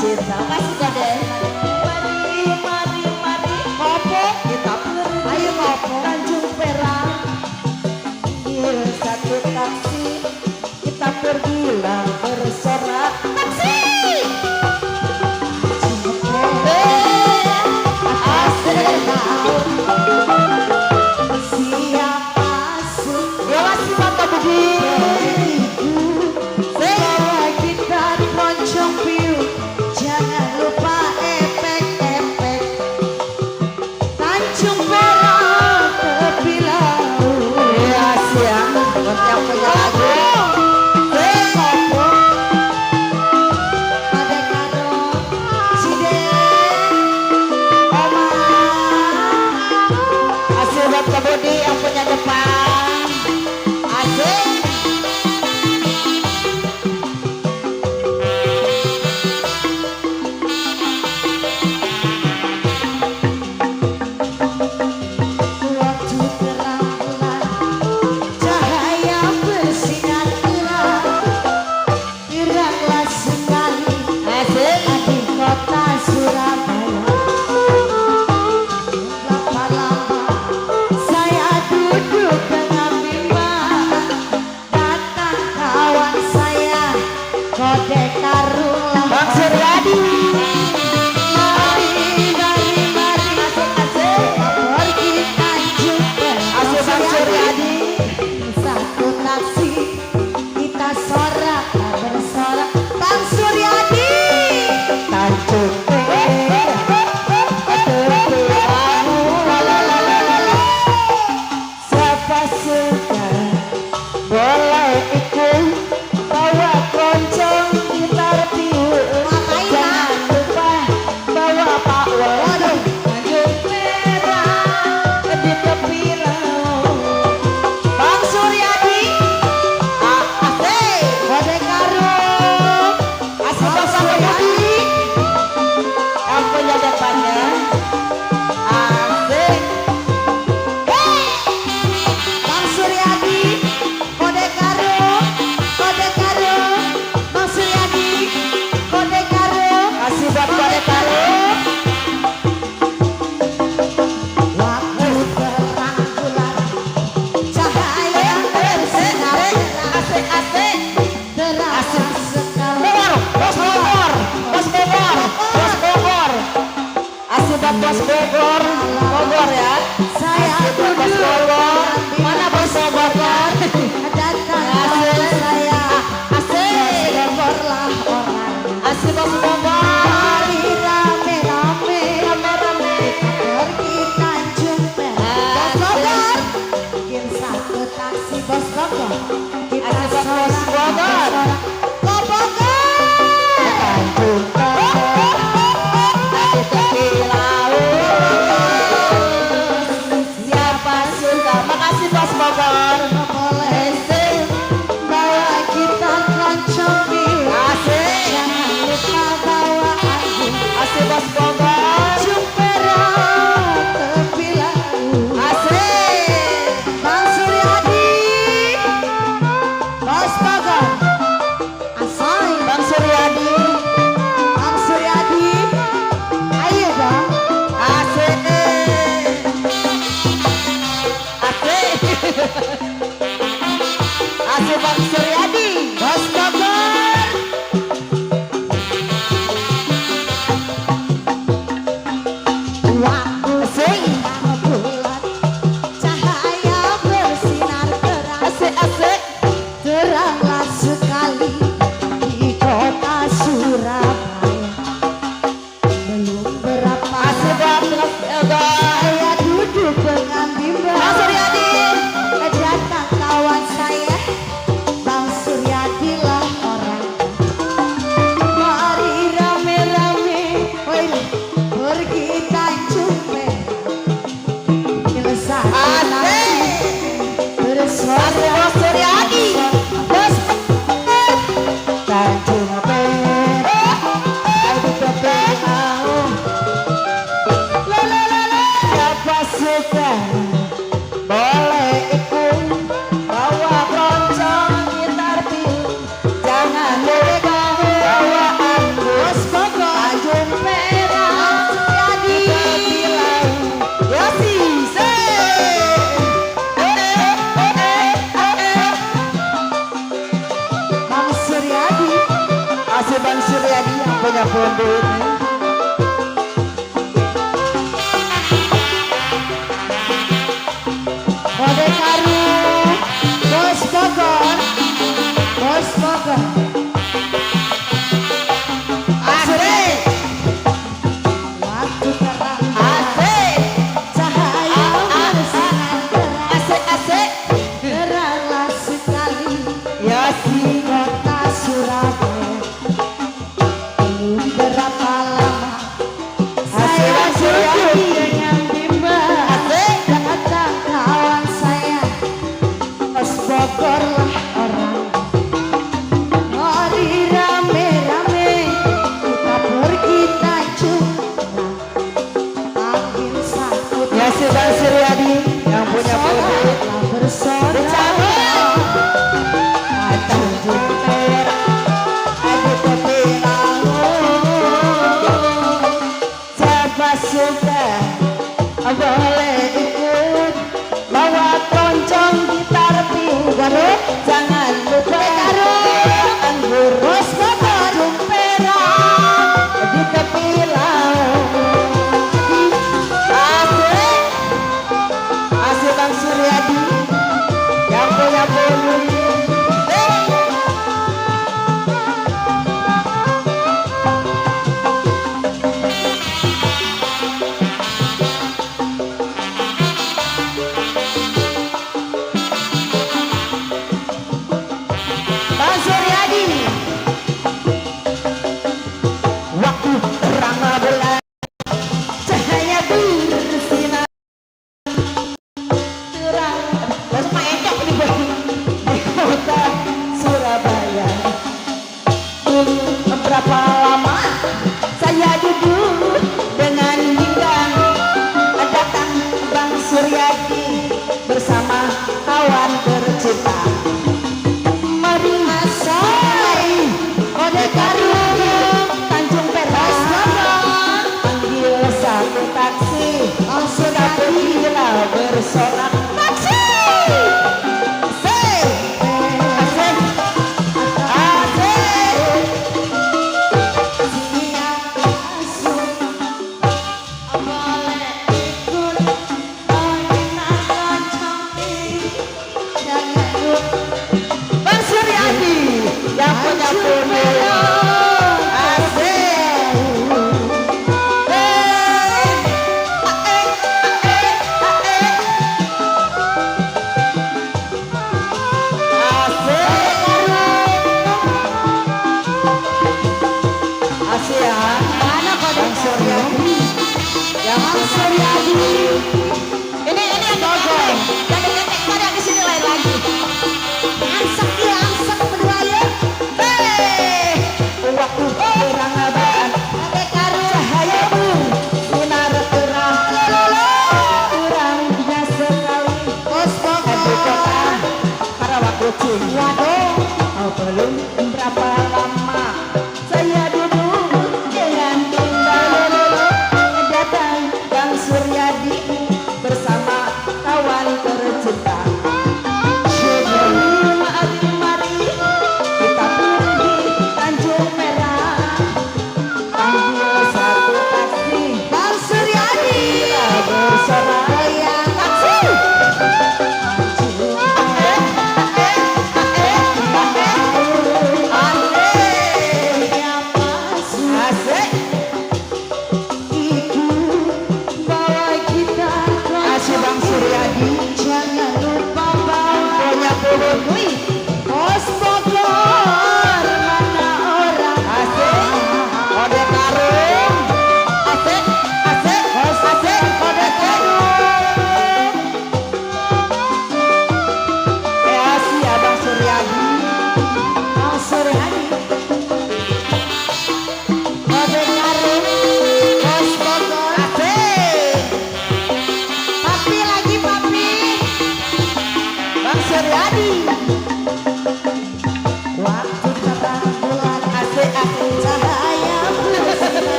cinta. Makasih Kode. Mari ngopo kita pergi. Ayo ngopo Tanjung Perak. Ambil satu taksi, kita pergilah bersorak. Taksi. Kebudi yang punya depan asik. Waktu terang bulan cahaya bersinar terang, teranglah sekali asik di kota Surabaya. Kode Karung lah Bang Suryadi. Mari asik pergi Tanjung Perak. Asik Bang Suryadi. Satu taksi kita sorak bersorak. Bang Suryadi. Tanjung Perak. Siapa suka boleh ikut bawa kencang gitar tiup. Jangan lupa bawa Pak Waduh. Tanjung Perak di tepi laut. Bang Suryadi asik. Kode Karung asik. Bang Suryadi yang punya depannya asik. Bang Suryadi Kode Karung. Kode Karung Bang Suryadi. Kode Karung kasih buat Kode Karung. Waktu terang bulan cahaya bersinar asik terasa sekali. Bos Bogor asik buat Bos Bogor. Bogor ya. Saya buat Bos Bogor. Mana Bos Bogor? Datang saya asik. Bogor lah orang asik. Bos Bogor rame-rame pergi Tanjung Perak. Bos Bogor bikin satu taksi. Bos Bogor kita sorak bersorak. Bos Bogor Tanjung Perak di tepi laut. lembut. Kode Karung, Bos Bogor, Bos Bogor. Asik. Waktu terang. Asik. Cahaya bersinar terang. Asik asik. Teranglah sekali. Ya si kota Surabaya. Belum berapa lama saya sendiri dengan bimbang. Kata kawan saya, Bos Bogor lah orang. Mari rame-rame kita pergi Tanjung Pinang. Panggil sangkut ya si Bang Suryadi yang punya produk bersaudara. Tanjung Perak, Aduh Pinang. Siapa suka boleh ikut, bawa keroncong gitar piano, jangan lupa anggur Bos Bogor Perak di tepi laut. Asik, asik Bang Suryadi yang punya produk. Bang Suryadi, waktu terang bulan, cahaya bersinar terang. Langsung encok nih bang di kota Surabaya. Berapa lama saya duduk dengan bimbang, datang Bang Suryadi bersama kawan tercinta. Mari masai Kode Karung Tanjung Perak. Panggil satu taksi, sudah pergilah bersorak. Taksi asik, asik, asik. Siap masuk, boleh ikut, kita cantik. Jangan lupa Bang Suryadi yang punya produk. Asik. Asik ya. Mana Bang Suryadi? Yang Bang Suryadi. Ini yang Bogor. Yang deketek pada di sini lain lagi. Angsak ya, angsak berdua ya. Waktu terang abad, Kode Karung cahaya bersinar terang. Terangnya sekali. Bos Bogor Karawang Kucing. Waduh, belum berapa lama saya duduk dengan bimbang, datang Bang Suryadi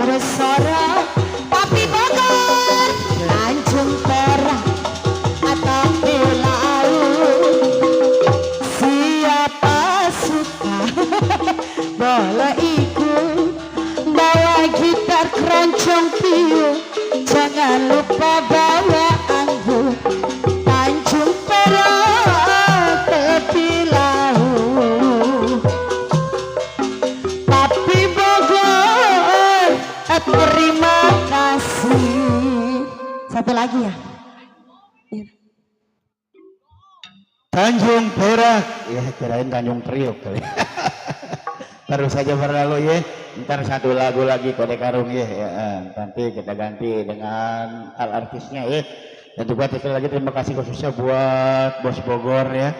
bersorak tapi Bogor Tanjung Perak atau laut siapa suka boleh ikut bawa gitar keroncong piu jangan lupa bawa anggur Tanjung Perak tepi laut tapi Bogor terima kasih satu lagi ya Tanjung Perak, ya kirain Tanjung Priok kali. Terus saja berlalu ya. Ntar satu lagu lagi Kode Karung ya. Nanti kita ganti dengan artisnya ya. Dan juga sekali lagi terima kasih khususnya buat Bos Bogor ya.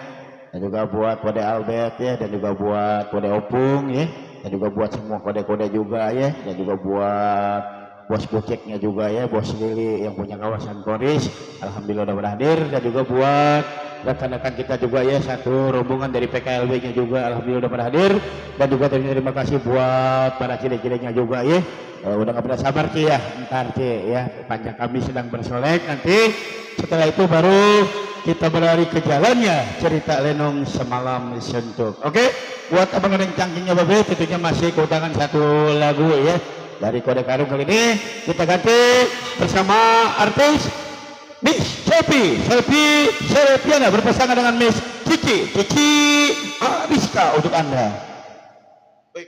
Dan juga buat Kode Albert ya. Dan juga buat Kode Opung ya. Dan juga buat semua kode-kode juga ya. Dan juga buat Bos Buceknya juga ya. Bos Lili yang punya kawasan Koris. Alhamdulillah udah berhadir. Dan juga buat rekan-rekan kita juga ya, satu rombongan dari PKLB nya juga alhamdulillah udah berhadir. Dan juga terima kasih buat para cile-cilenya juga ya. Udah gak pernah sabar Ci ya, ntar Ci ya, panjang kami sedang bersolek. Nanti setelah itu baru kita berlari ke jalannya cerita Lenong Semalam Sentuh. Oke, buat abang yang cangkingnya babe tentunya masih keutangan satu lagu ya dari Kode Karung. Kali ini kita ganti bersama artis Miss Selfie Selviana berpasangan dengan Miss Cici Ariska untuk Anda. Baik.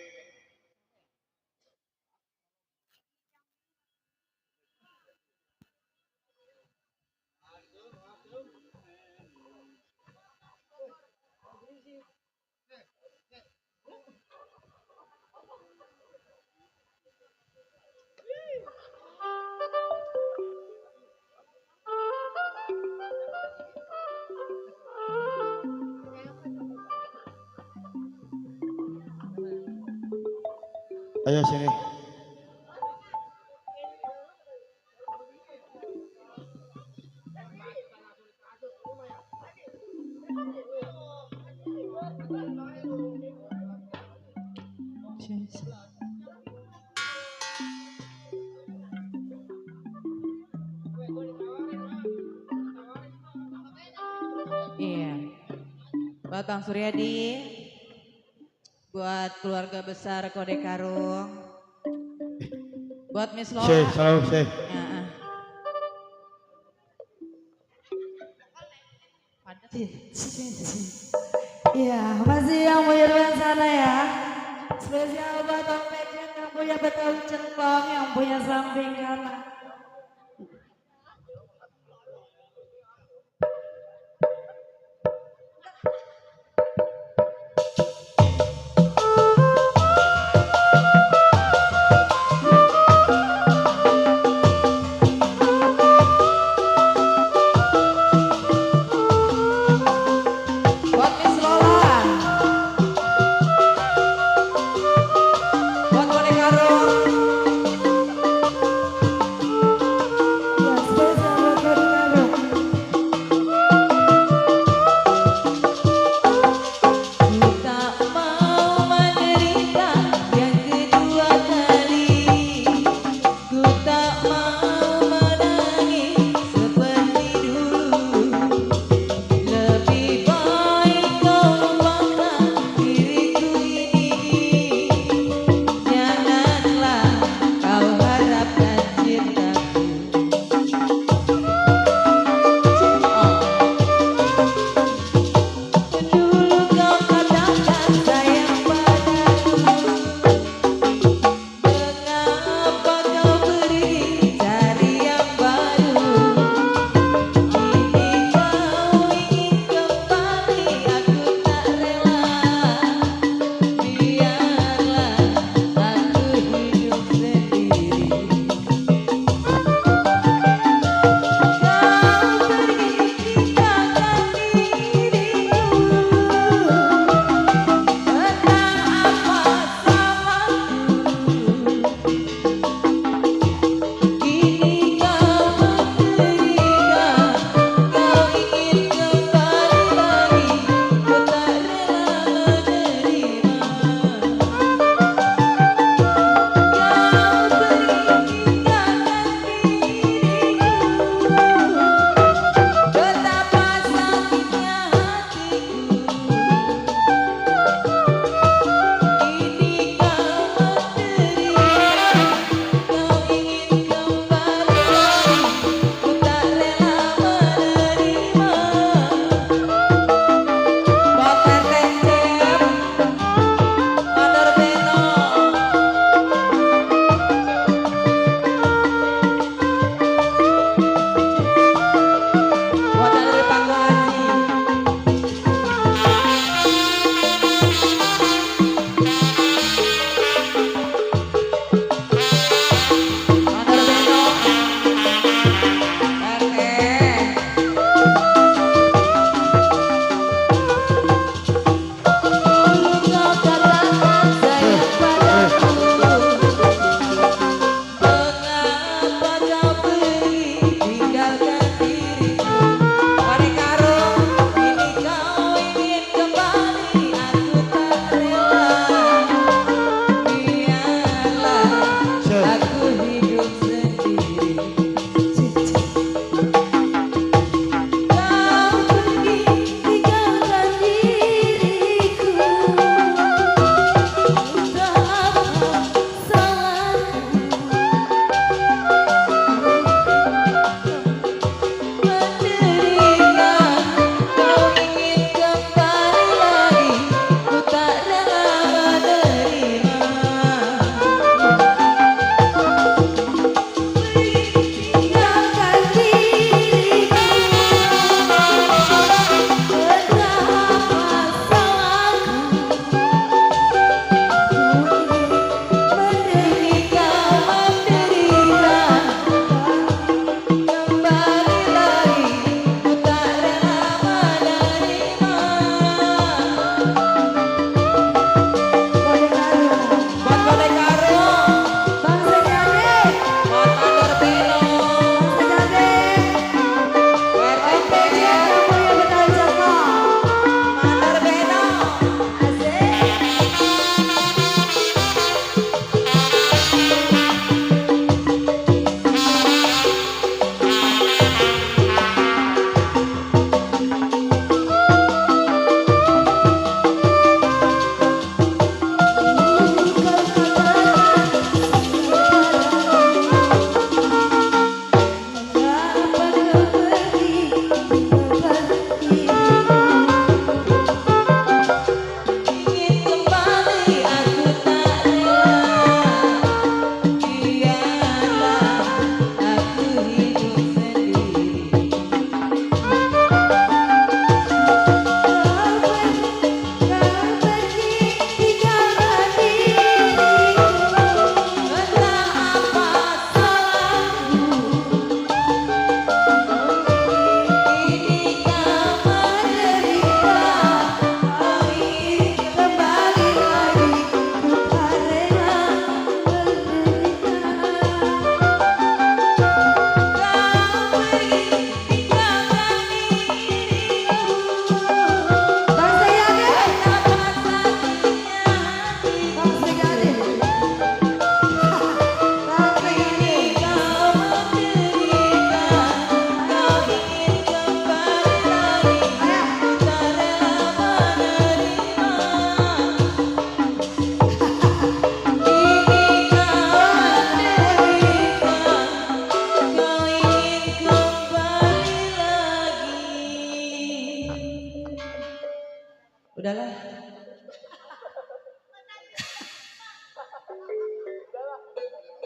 Ayo sini. Iya. Buat Bang Suryadi, buat keluarga besar Kode Karung, buat Miss Lola. Selalu say. Iya, masih yang punya ruang sana ya. Spesial buat Om Pejen yang punya betul centong, yang punya samping kanan. Buat Miss Lola, buat Kode Karung,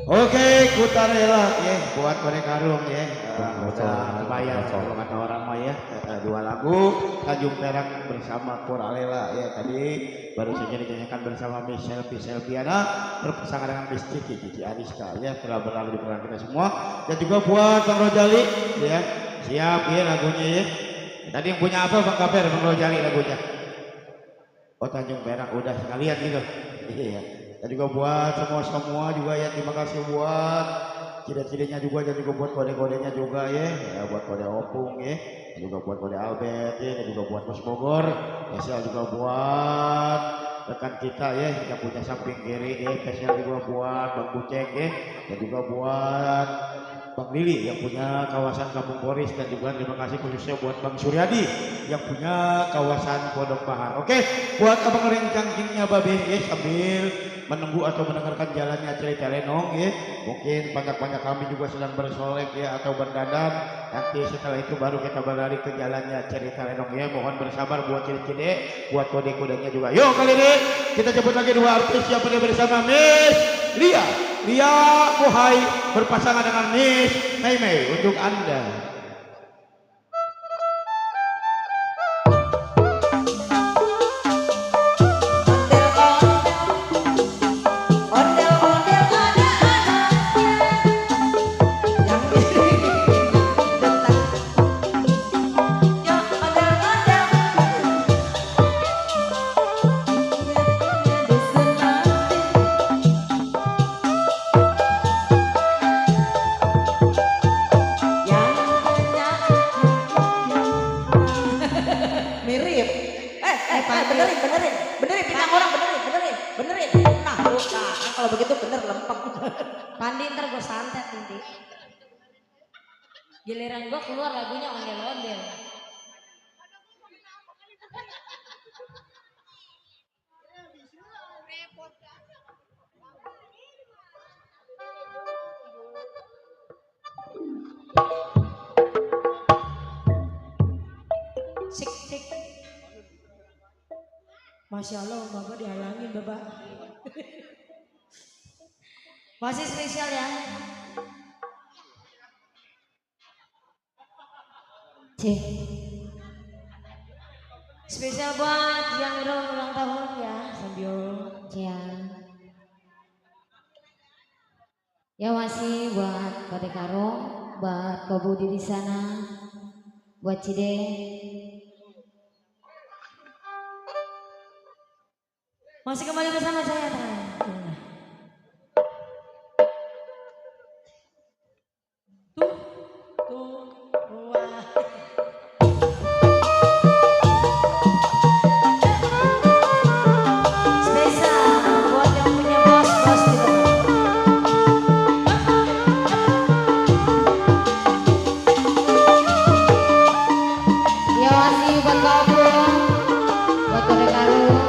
Oke, kutarela ya buat Kode Karung ya. Udah dibayar kalau kata orang mah ya. Dua lagu Tanjung Perak bersama Koralela ya. Tadi baru saja dinyanyikan bersama Miss Selvi Selviana berpasangan dengan Miss Cici Ariska ya, telah berlalu di belakang kita semua. Dan juga buat Bang Rojali ya. Siap ya lagunya ya. Tadi yang punya apa Bang Kaper, Bang Rojali lagunya? Oh Tanjung Perak udah sekalian gitu. Iya. Dan juga buat semua juga ya, terima kasih buat cide-cidenya juga, dan juga buat kode-kodenya juga ya, buat kode Opung ya, dan juga buat kode Albert ya, dan juga buat Bos Bogor, spesial juga buat rekan kita ya yang punya samping kiri ya, spesial juga buat Bang Bucek ya, dan juga buat Bang Lili yang punya kawasan Kampung Boris, dan juga terima kasih khususnya buat Bang Suryadi yang punya kawasan Pondok Bahar. Oke, buat abang rencang kininya babe ya, sambil menunggu atau mendengarkan jalannya cerita lenong ya, mungkin banyak-banyak kami juga sedang bersolek ya atau berdandan. Nanti setelah itu baru kita berlari ke jalannya cerita lenong ya. Mohon bersabar buat cide-cide, buat kode-kodenya juga. Yuk kali ini kita jemput lagi dua artis yang pada bersama Miss Lia Muhai berpasangan dengan Miss Mei untuk Anda. Mirip. Benerin bintang orang, benerin. Nah, kan kalau begitu bener lempeng. Pandi ntar gue santet nanti. Giliran gue keluar lagunya ondel-ondel. Sik. Masya Allah, Bapak dihalangin, Bapak. Masih spesial ya. Cih. Spesial buat yang ulang tahun ya, sambil Ya. Ya masih buat Kode Karung, buat Kobudi di sana, buat Cide. masih kembali bersama saya, teman. Wah. Spesial buat yang punya bos di rumah. Ya masih buat Kobung, buat Kode Karung.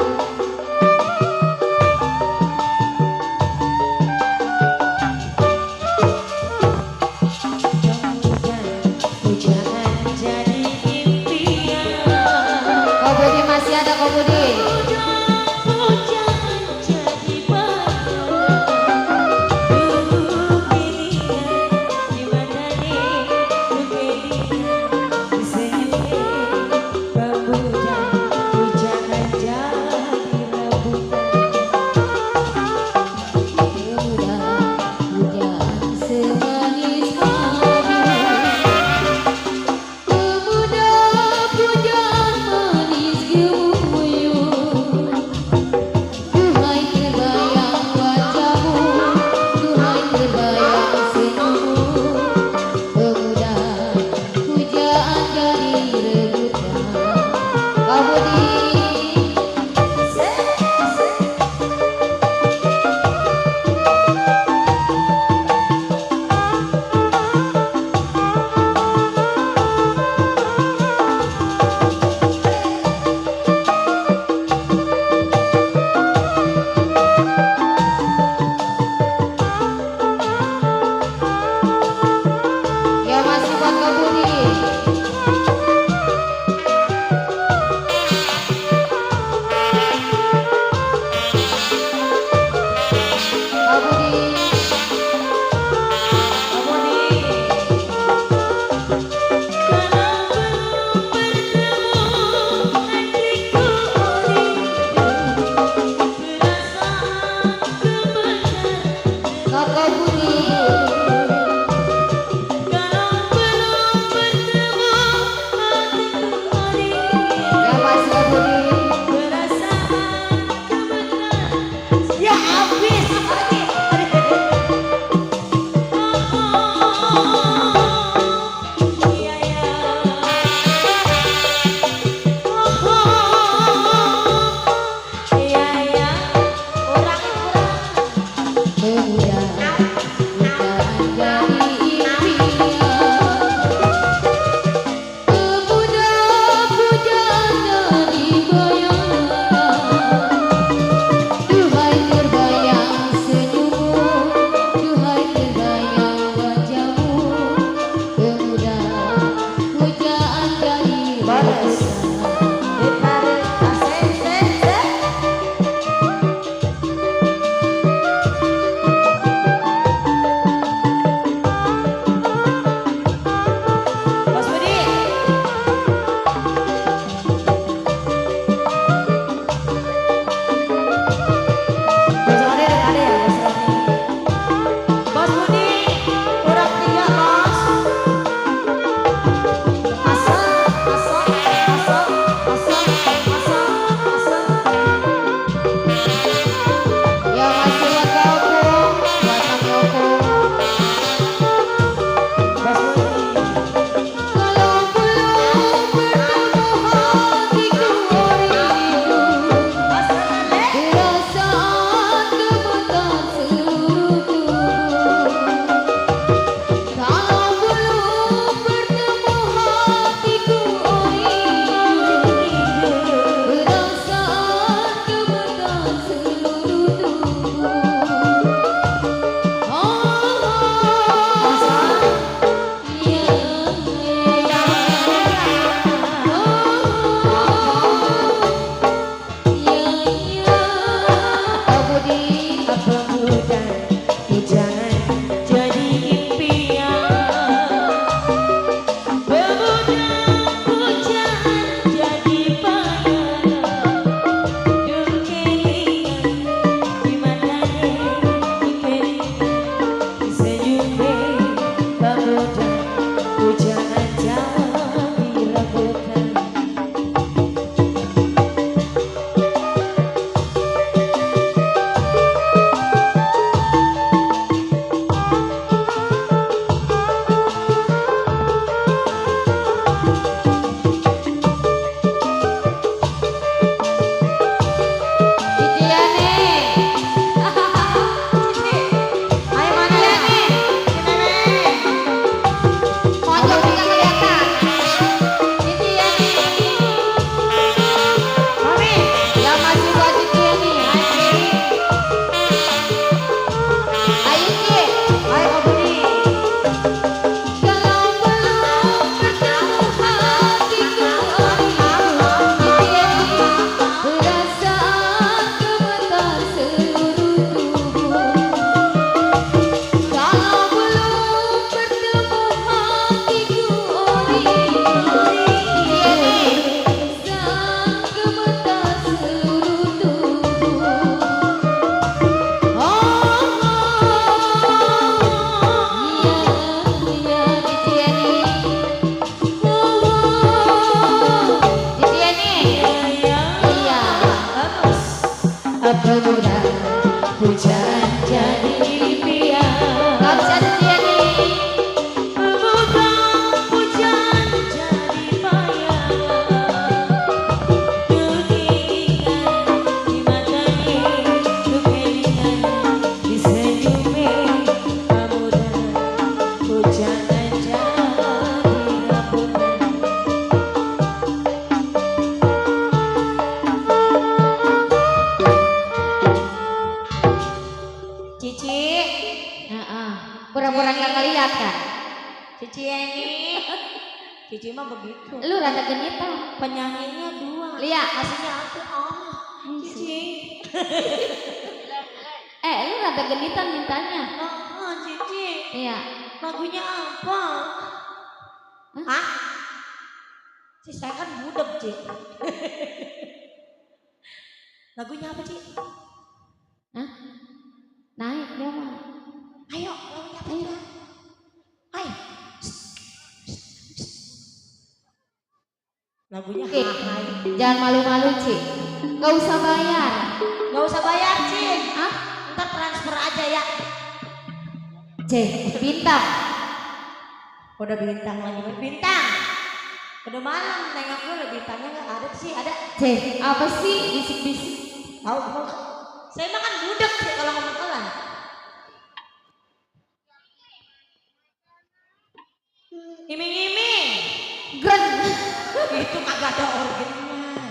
Pujangan Jawa direbutan. Ayo mana ya nih? Pojok juga kelihatan. Cici ya nih. Mami. Ya masih buat Cici ya nih. Ayo Ci. Ayo Kak Budi. Kalau belum bertemu hatiku Cici ya nih. Perasaan gemetar seluruh tubuh. Kalau belum bertemu hatiku sang gemetar seluruh tubuh. Iya Cici ya nih. Cici ya nih. Iya. Apa mudah hujan jadi impian. Gak bisa Cici ya nih. Memutar hujan jadi bayangan. Kekikingan di matanya, kekikingan di senyumnya. Kamu dan hujan jadi rambutan. Cici. Heeh. Pura-pura nggak ngeliat kan? Cici ini. Cici mah begitu. Lu rada genitan. Penyanyinya dua. Lia. Aslinya aku Cici. Lu rada genitan mintanya. Cici. Iya. Lagunya apa? Hah? Ci, saya kan budek, Ci. Lagunya apa, Ci? Hah? Naik dia mah. Ayo, lagunya apa? Ayo. Ayo. Lagunya Oke. Hai. Jangan malu-malu Ci. Gak usah bayar. Gak usah bayar, Ci. Hah? Ntar transfer aja ya. C. Bintang. Udah bintang lagi berbintang. Udah malam nengok dulu bintangnya nggak ada sih, ada. C. Apa sih bisik-bisik? Tahu kamu? Saya makan budek sih kalau ngomong pelan. Iming-iming. Gren. Itu kagak ada organnya.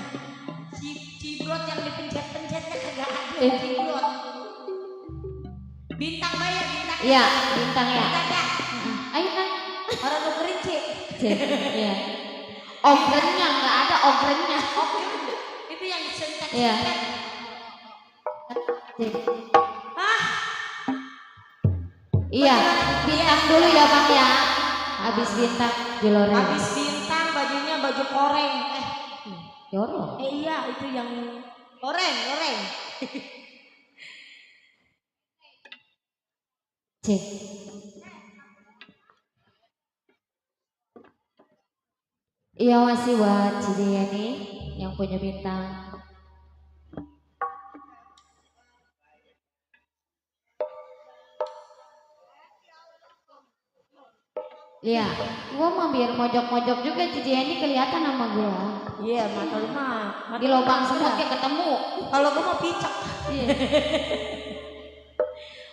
Cibrot yang dipencet-pencetnya kagak ada. Cibrot. Bintang bayar bintang. Iya, bintang ya. Bintang ya. Ayo kan. Orang nukerin Ci. C. Iya. Ogrennya nggak ada ogrennya. Oke. Itu yang disentak. Iya. C. Hah? Iya. Bintang dulu ya Bang ya. Habis bintang Joloreng. Habis bintang bajunya baju koreng. Jorok. Iya itu yang koreng. C. Iya masih buat Cidiani yang punya bintang. Iya, gua mah biar mojok-mojok juga Cidiani kelihatan sama gua. Iya mata lima. Di lubang semut kayak ketemu. Kalau gue mau picak. Iya.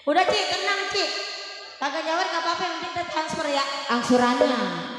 Udah Ci, tenang Ci. Kagak nyawer nggak apa-apa, yang penting kita transfer ya. Angsurannya.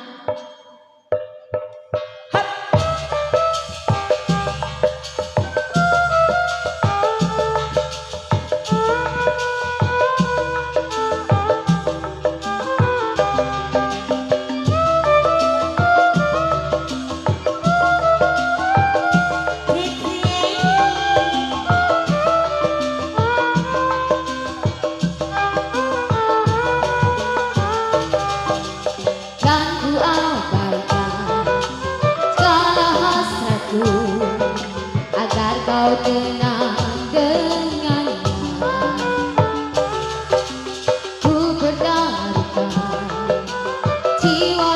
Dan ku abaikan segala hasratku agar kau tenang dengannya. Ku berdarikan jiwa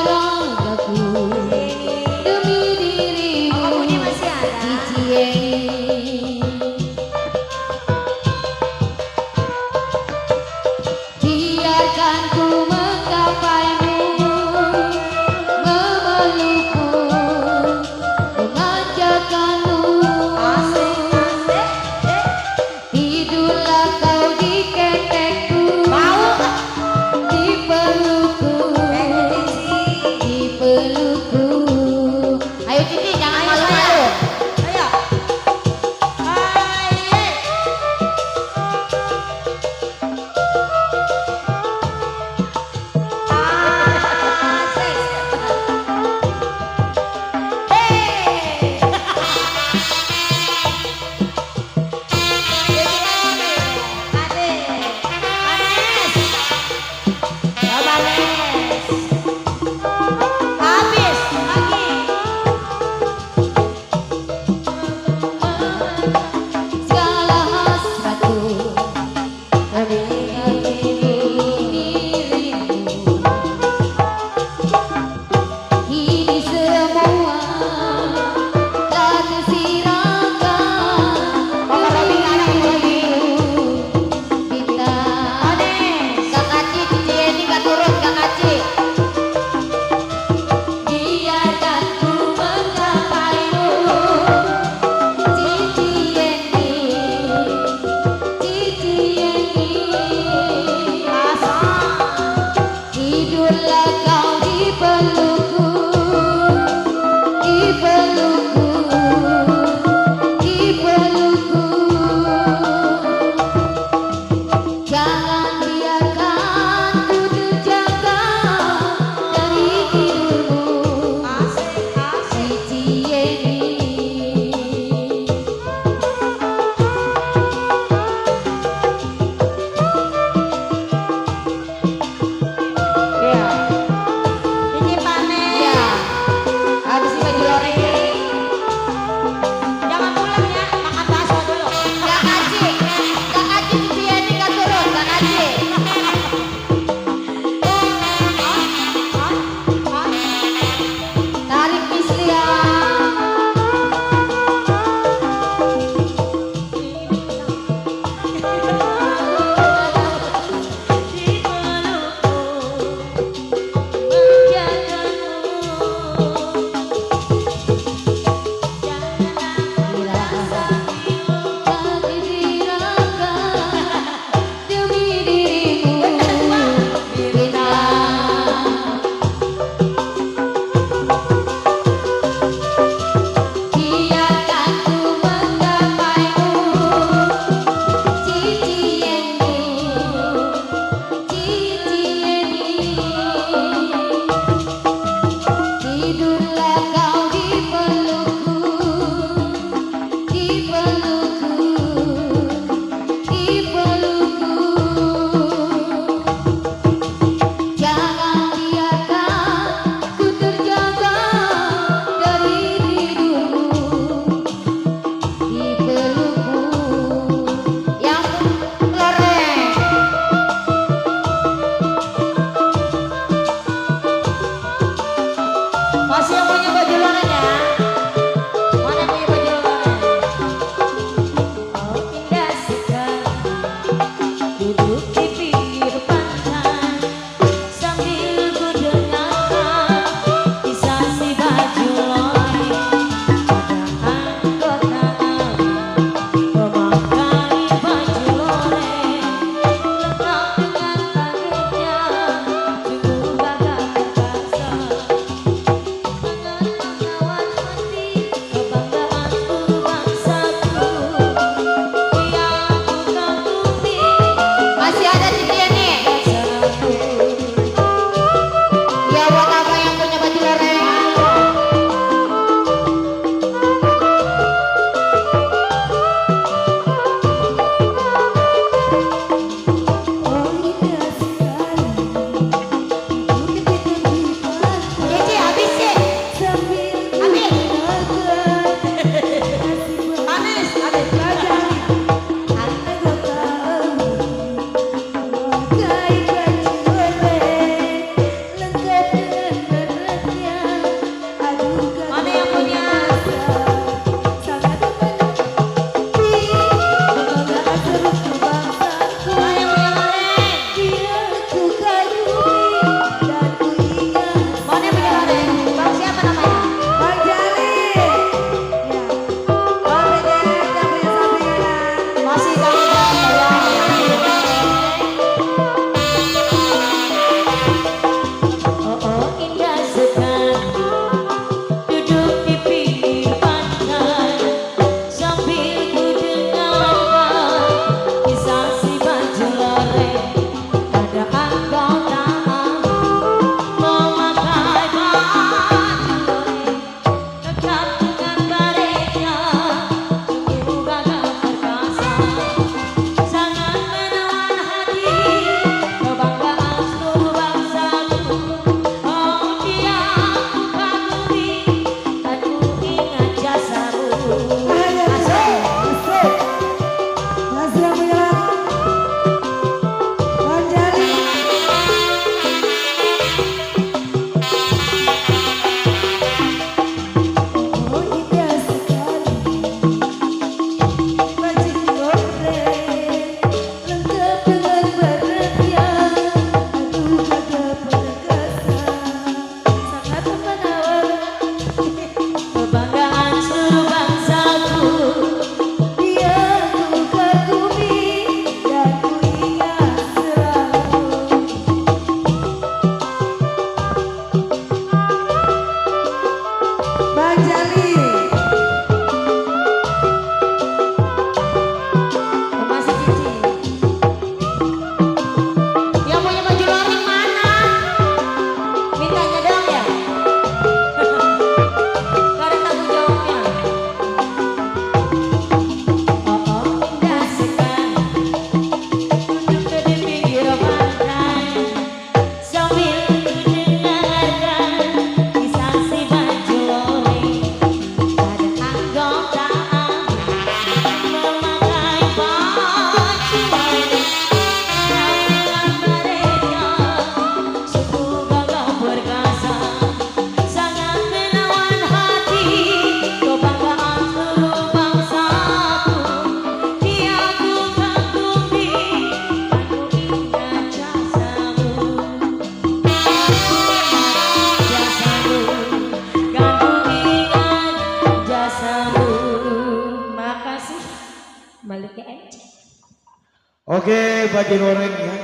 Oke, baju goreng ya.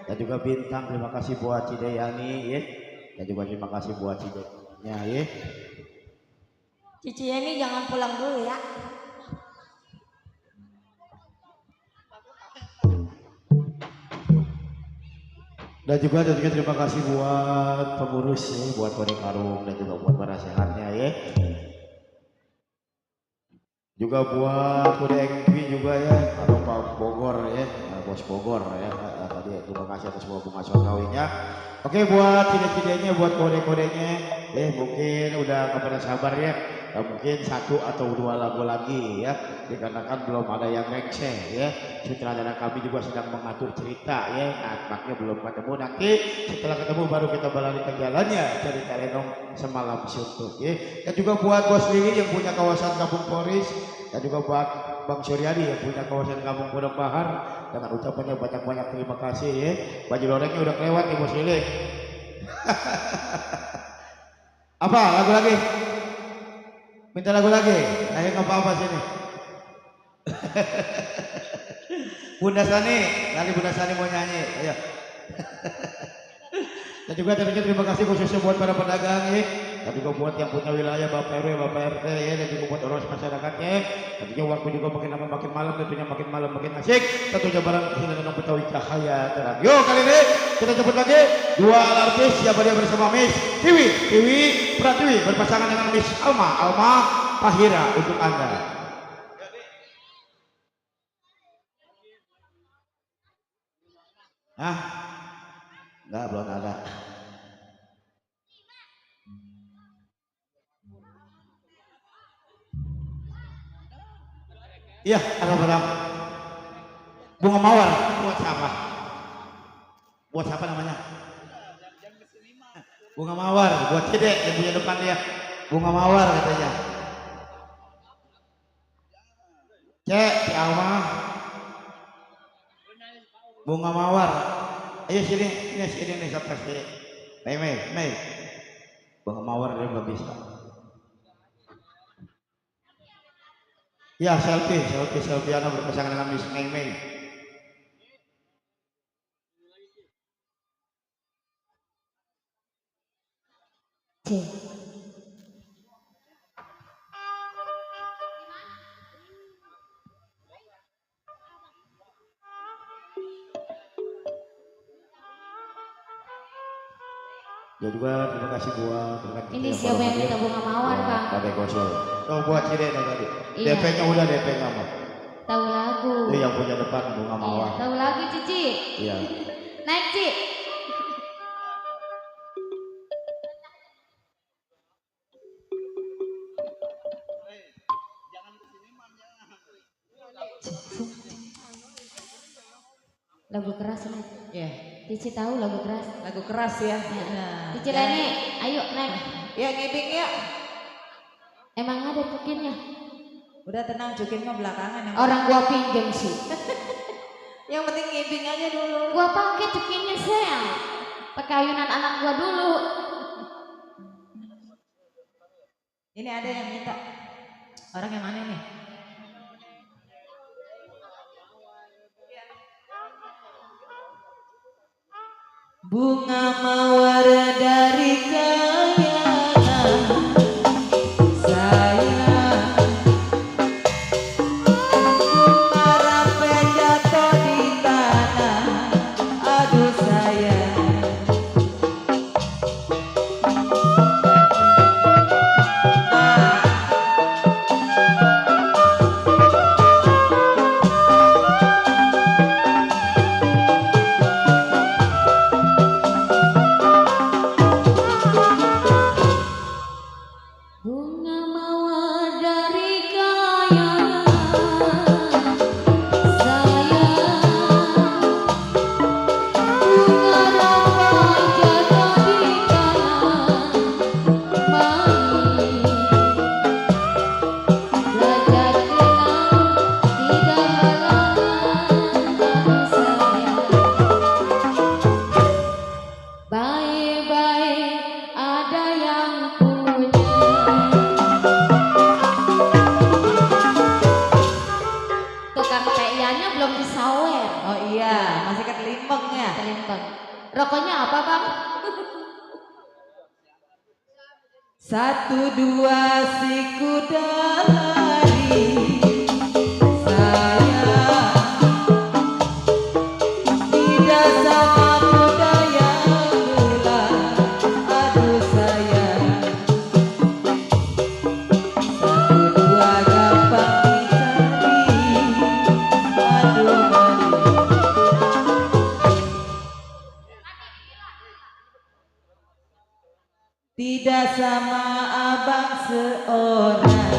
Dan juga bintang, terima kasih buat Cideyani ya. Dan juga terima kasih buat Cidenya ya. Cici ini jangan pulang dulu ya. Dan juga terima kasih buat pengurus ya, buat Kode Karung dan juga buat para sehatnya ya. Juga buat Kode Engvi juga ya, atau Pak Bogor ya, Bos Bogor ya. Tadi terima kasih atas semua bunga kawinnya. Oke, buat cide-cidenya, buat kode-kodenya, mungkin udah kepada sabar ya. Mungkin 1 atau 2 lagu lagi ya, dikarenakan belum ada yang rengseh ya. Sutradara kami juga sedang mengatur cerita ya, nampaknya belum ketemu. Nanti setelah ketemu baru kita balani ke jalannya cerita Lenong Semalam Suntuk ya. Dan juga buat Bos Lili yang punya kawasan Kampung Poris, dan juga buat Bang Suryadi yang punya kawasan Kampung Pondok Bahar, dengan ucapannya banyak-banyak terima kasih ya. Baju lorengnya udah kelewat nih Bos Lili. Apa lagu lagi? Minta lagu lagi? Ayo nggak apa-apa sini. Bunda Sani, kali Bunda Sani mau nyanyi, ayo. Dan juga terima kasih khususnya buat para pedagang ya. Dan juga buat yang punya wilayah Bapak RW, Bapak RT ya, dan juga buat ormas masyarakatnya. Tentunya waktu juga makin lama makin malam, tentunya makin malam makin asik. Tentunya barang kesini dengan Betawi Cahaya Terang. Yuk kali ini kita jemput lagi 2 artis, siapa dia bersama Miss Tiwi Pratiwi berpasangan dengan Miss Alma Tahira untuk Anda. Hah? Enggak, belum ada. Iya, ada berapa? Bunga mawar. Buat siapa? Buat siapa namanya? Bunga mawar. Buat Cedek yang punya depan dia. Bunga mawar katanya. Cek, si Alma. Bunga mawar. Ayo sini nih sampai sini. Mei. Bunga mawar dia nggak bisa. Ya selfie anak berpasangan dengan Miss Mei. Ya juga terima kasih buat Ini siapa yang minta bunga mawar, Bang? Pakai kosong. Oh buat Cide tadi. Iya. DP-nya udah DP-nya mah. Tahu lagu. Itu yang punya depan bunga mawar. Tahu lagu Cici. Iya. Naik Ci. Lagu keras nih. Ya, Cici tahu lagu keras. lagu keras ya. Ya. Nah, Cici Leni, ayo naik. ya ngibing ya. Emang ada tukinnya? Udah tenang, jukin mah belakangan yang Orang gua pinjam sih. yang penting ngibing aja dulu. Gua pakai tukinnya sayang. Pakai ayunan anak gua dulu. Ini ada yang minta. Orang yang mana nih? Bunga mawar dari kayangan sayang, harapnya jatuh di tanah, aduh sayang. Bunga mawar dari kayangan sayang, bunga rampai jatuh di tanah, mami belajar kenal tidak halangan, sayang baik-baik ada yang punya. Tukang teyanya belum disawer. Oh iya. Satu dua si kuda lari, saya tidak sama kuda yang gelap. Aduh sayang, satu dua gampang dicari. Aduh manis. Tidak sama abang seorang.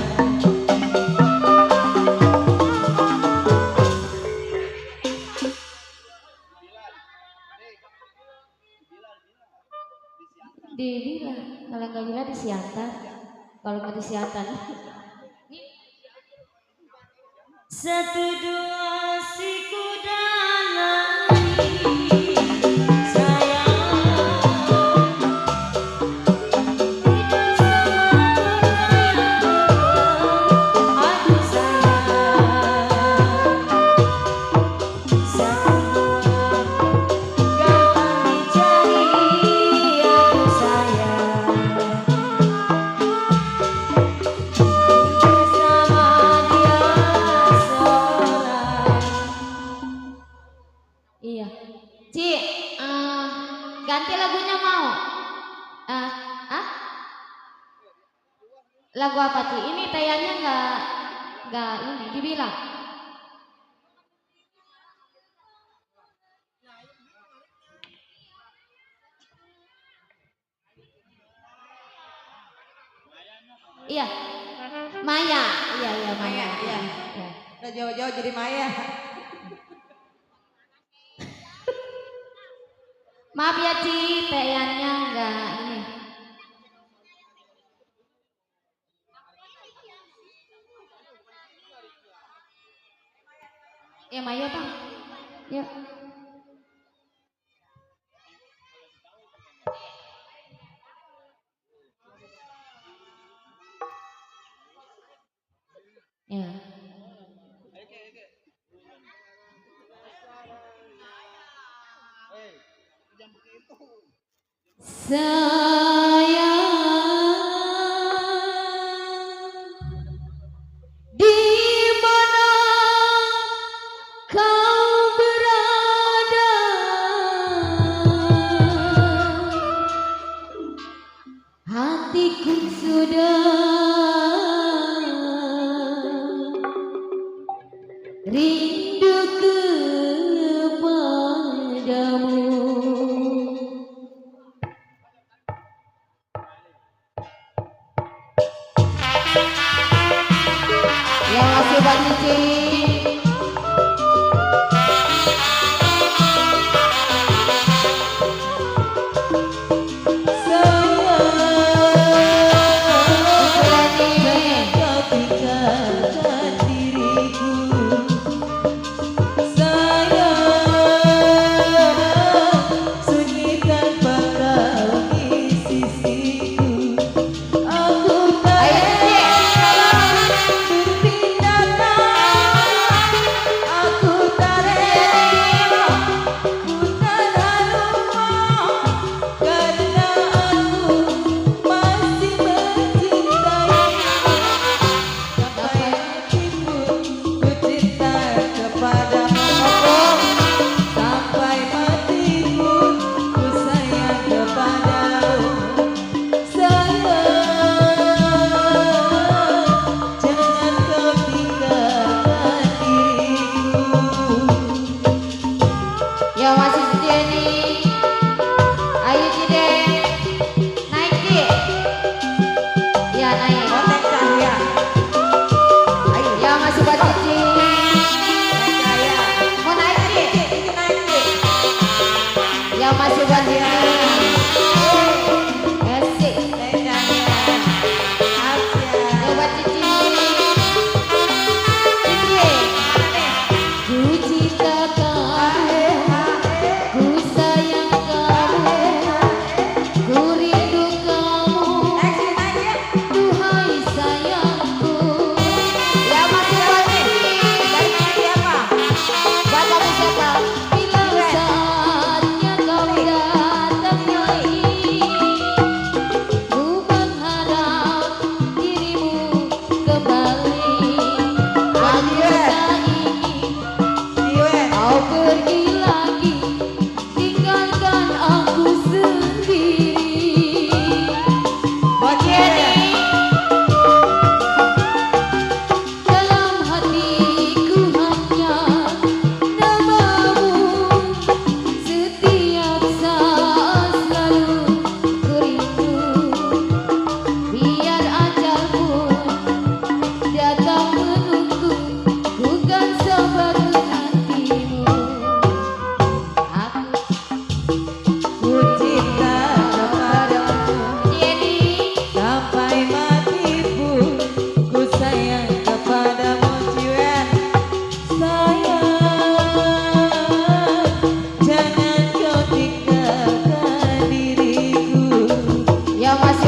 Di Bila, kalau nggak Bila di Siantar. Kalau nggak di Siantar. Satu dua si kuda lari, sayang tidak sama kuda yang gelap. Aduh sayang, satu dua gampang dicari. Aduh sayang, bersama dia seorang. Iya. Ci, ganti lagunya mau? Lagu apa Ci? Ini tayangnya nggak ini dibilang. Iya. Maya. Iya Maya. Maya, iya. Iya. Udah jauh-jauh jadi Maya. Maaf ya Ci, tayangnya nggak ini. Ya Maya Bang. Yuk. Ya. Sayang, di mana kau berada? Hatiku sudah rindu kepadamu. Yang ngasih buat Cici. Aku tak bertindak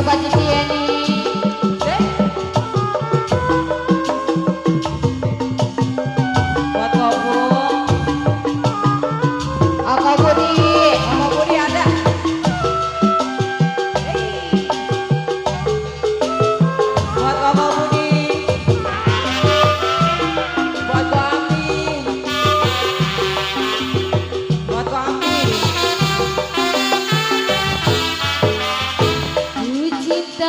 buka cici ya nih. Buat Kobung. Kak Budi. Mama Budi ada. Buat Mama Budi. Buat Ko Ami. Buat Ko Ami. Ku cinta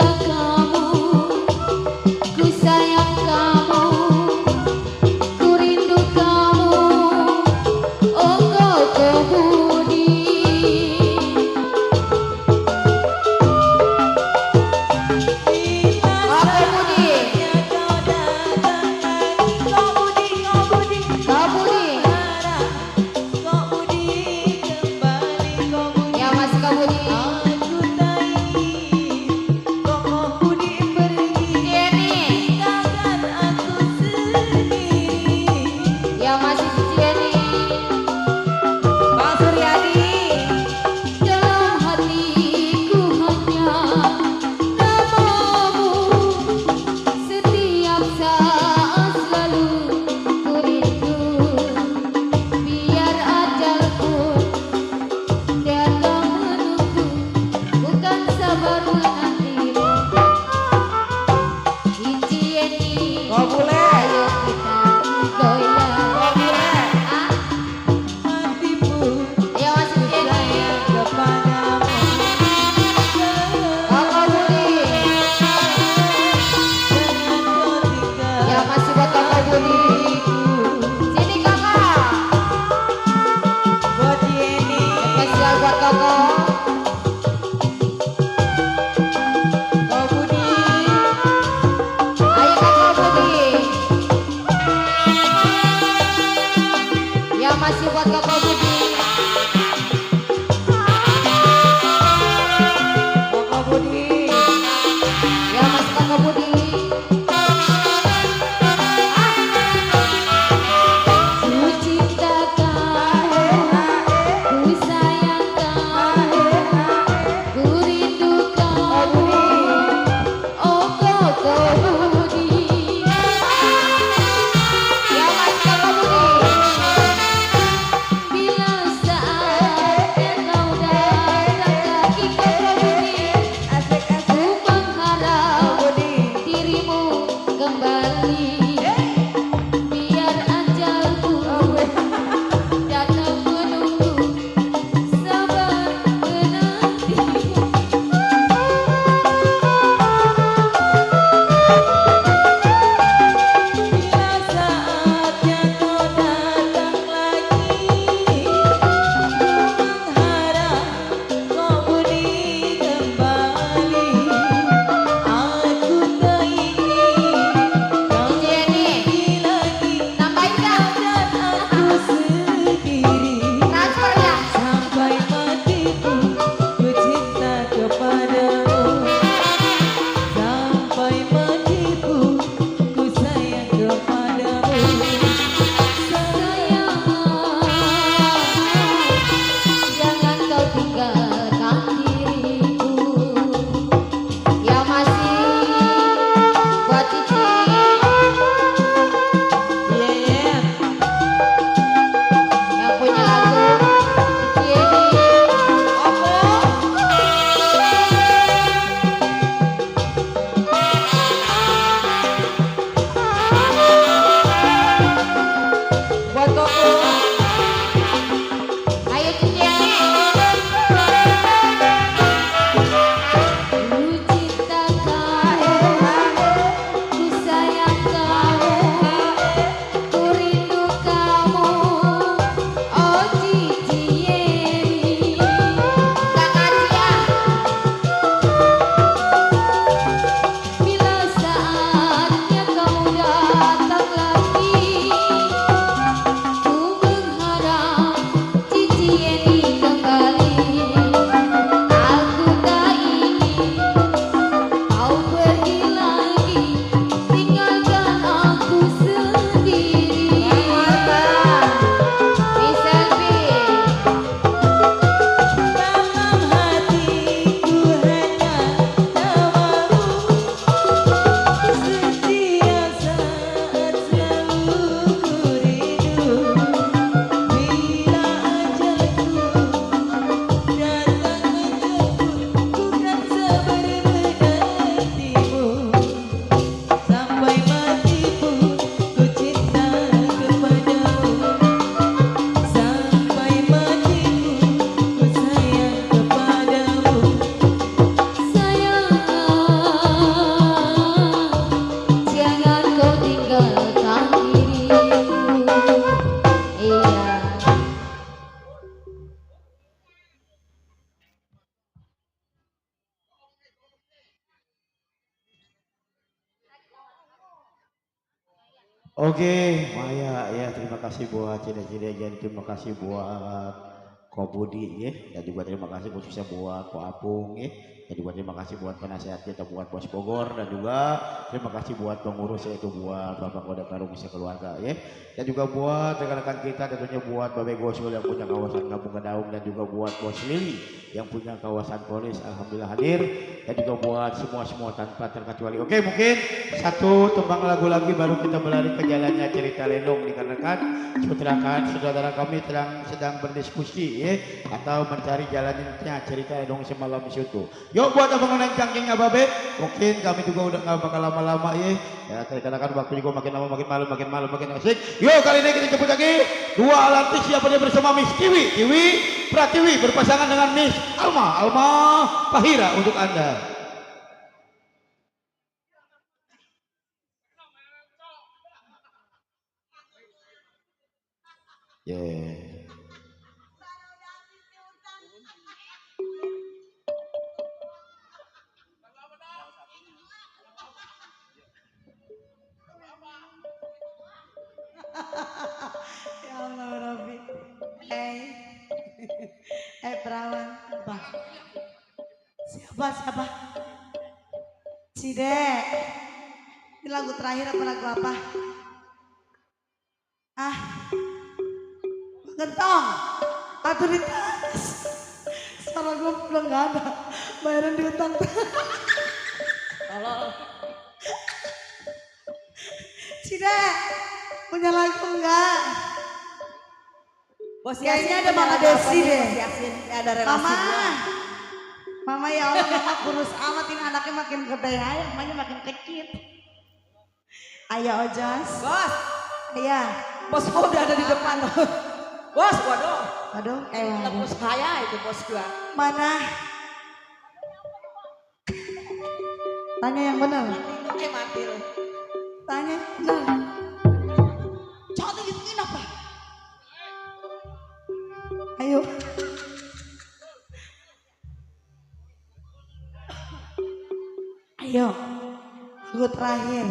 Oke, Maya ya terima kasih buat cide-cide dan terima kasih buat Ko Budi ya dan juga terima kasih khususnya buat Ko Apung ya dan juga terima kasih buat penasehat kita buat Bos Bogor dan juga terima kasih buat pengurus yaitu buat Bapak Koda Karung keluarga ya dan juga buat rekan-rekan kita tentunya buat Babe Gosul yang punya kawasan Kampung Kedaung dan juga buat Bos Lili yang punya kawasan Polis alhamdulillah hadir dan juga buat semua tanpa terkecuali. Oke, mungkin satu tembang lagu lagi baru kita berlari ke jalannya cerita Lenong dikarenakan saudara kami sedang berdiskusi ya atau mencari jalannya cerita Lenong semalam itu. Yuk buat abang yang cangkingnya Babe, mungkin kami juga udah nggak bakal lama-lama ya kadang-kadang waktu juga makin lama makin malam makin asik. Yuk kali ini kita jemput lagi dua artis siapa dia bersama Miss Kiwi Pratiwi berpasangan dengan Miss Alma Fahira untuk Anda. Yeah. Ya Allah Rabbi. Perawan. Apa? Siapa? Cide. Ini lagu terakhir apa lagu apa? Gentong. Otoritas. Suara gue belum gak ada. Bayaran diutang. Tolong. Cide. Punya lagu enggak? Bos Kayaknya ada Mama Desi deh. Ada relasi. Mama ya Allah, Mama kurus amat ini anaknya makin gede aja, mamanya makin kecil. Ayo Ojos. Bos. Iya. Bos gua udah ada di depan. Bos, waduh. Waduh, kayak Bos kaya itu bos gua. mana? Tanya yang benar. Mati lu. Tanya benar. Jangan gituin apa? Ayo. Ayo. Lagu terakhir.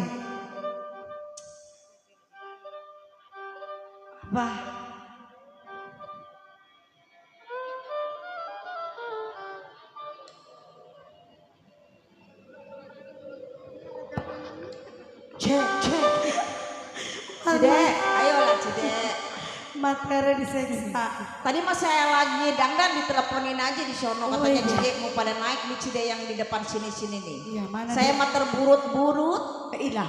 Apa? Cek. Cide, ayolah Cide. Materi diseksa. Tadi mas saya lagi dangdan diteleponin aja di sono katanya Cide mau pada naik di Cide yang di depan sini nih. Iya, mana Saya mah terburut-burut. Ilah.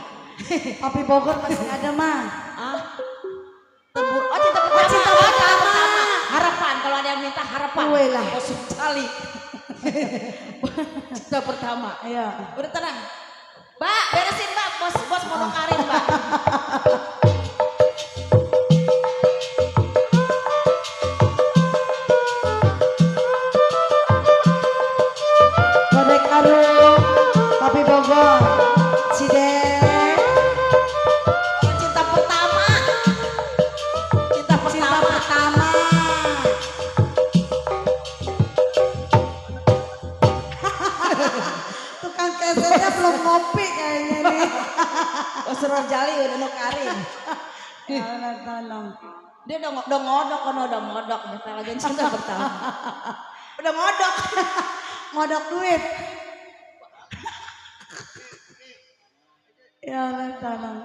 Papi Bogor masih ada mah. Oh cinta pertama. Harapan kalau ada yang minta harapan. Gue lah. Bos sekali. Cinta pertama. Ayo. Udah tenang. Mbak, beresin Mbak. Bos mau nukarin Mbak. Kodek Karung, Papi Bogor, Cide. Cinta pertama. Cinta Cinta pertama. pertama. Tukang kesetnya belum ngopi kayaknya nih. Bos Rojali udah nukarin. Ya Allah, tolong. Dia udah ngodok. Minta lagi cinta pertama. Udah ngodok. Ngodok duit. Ya Allah, tolong.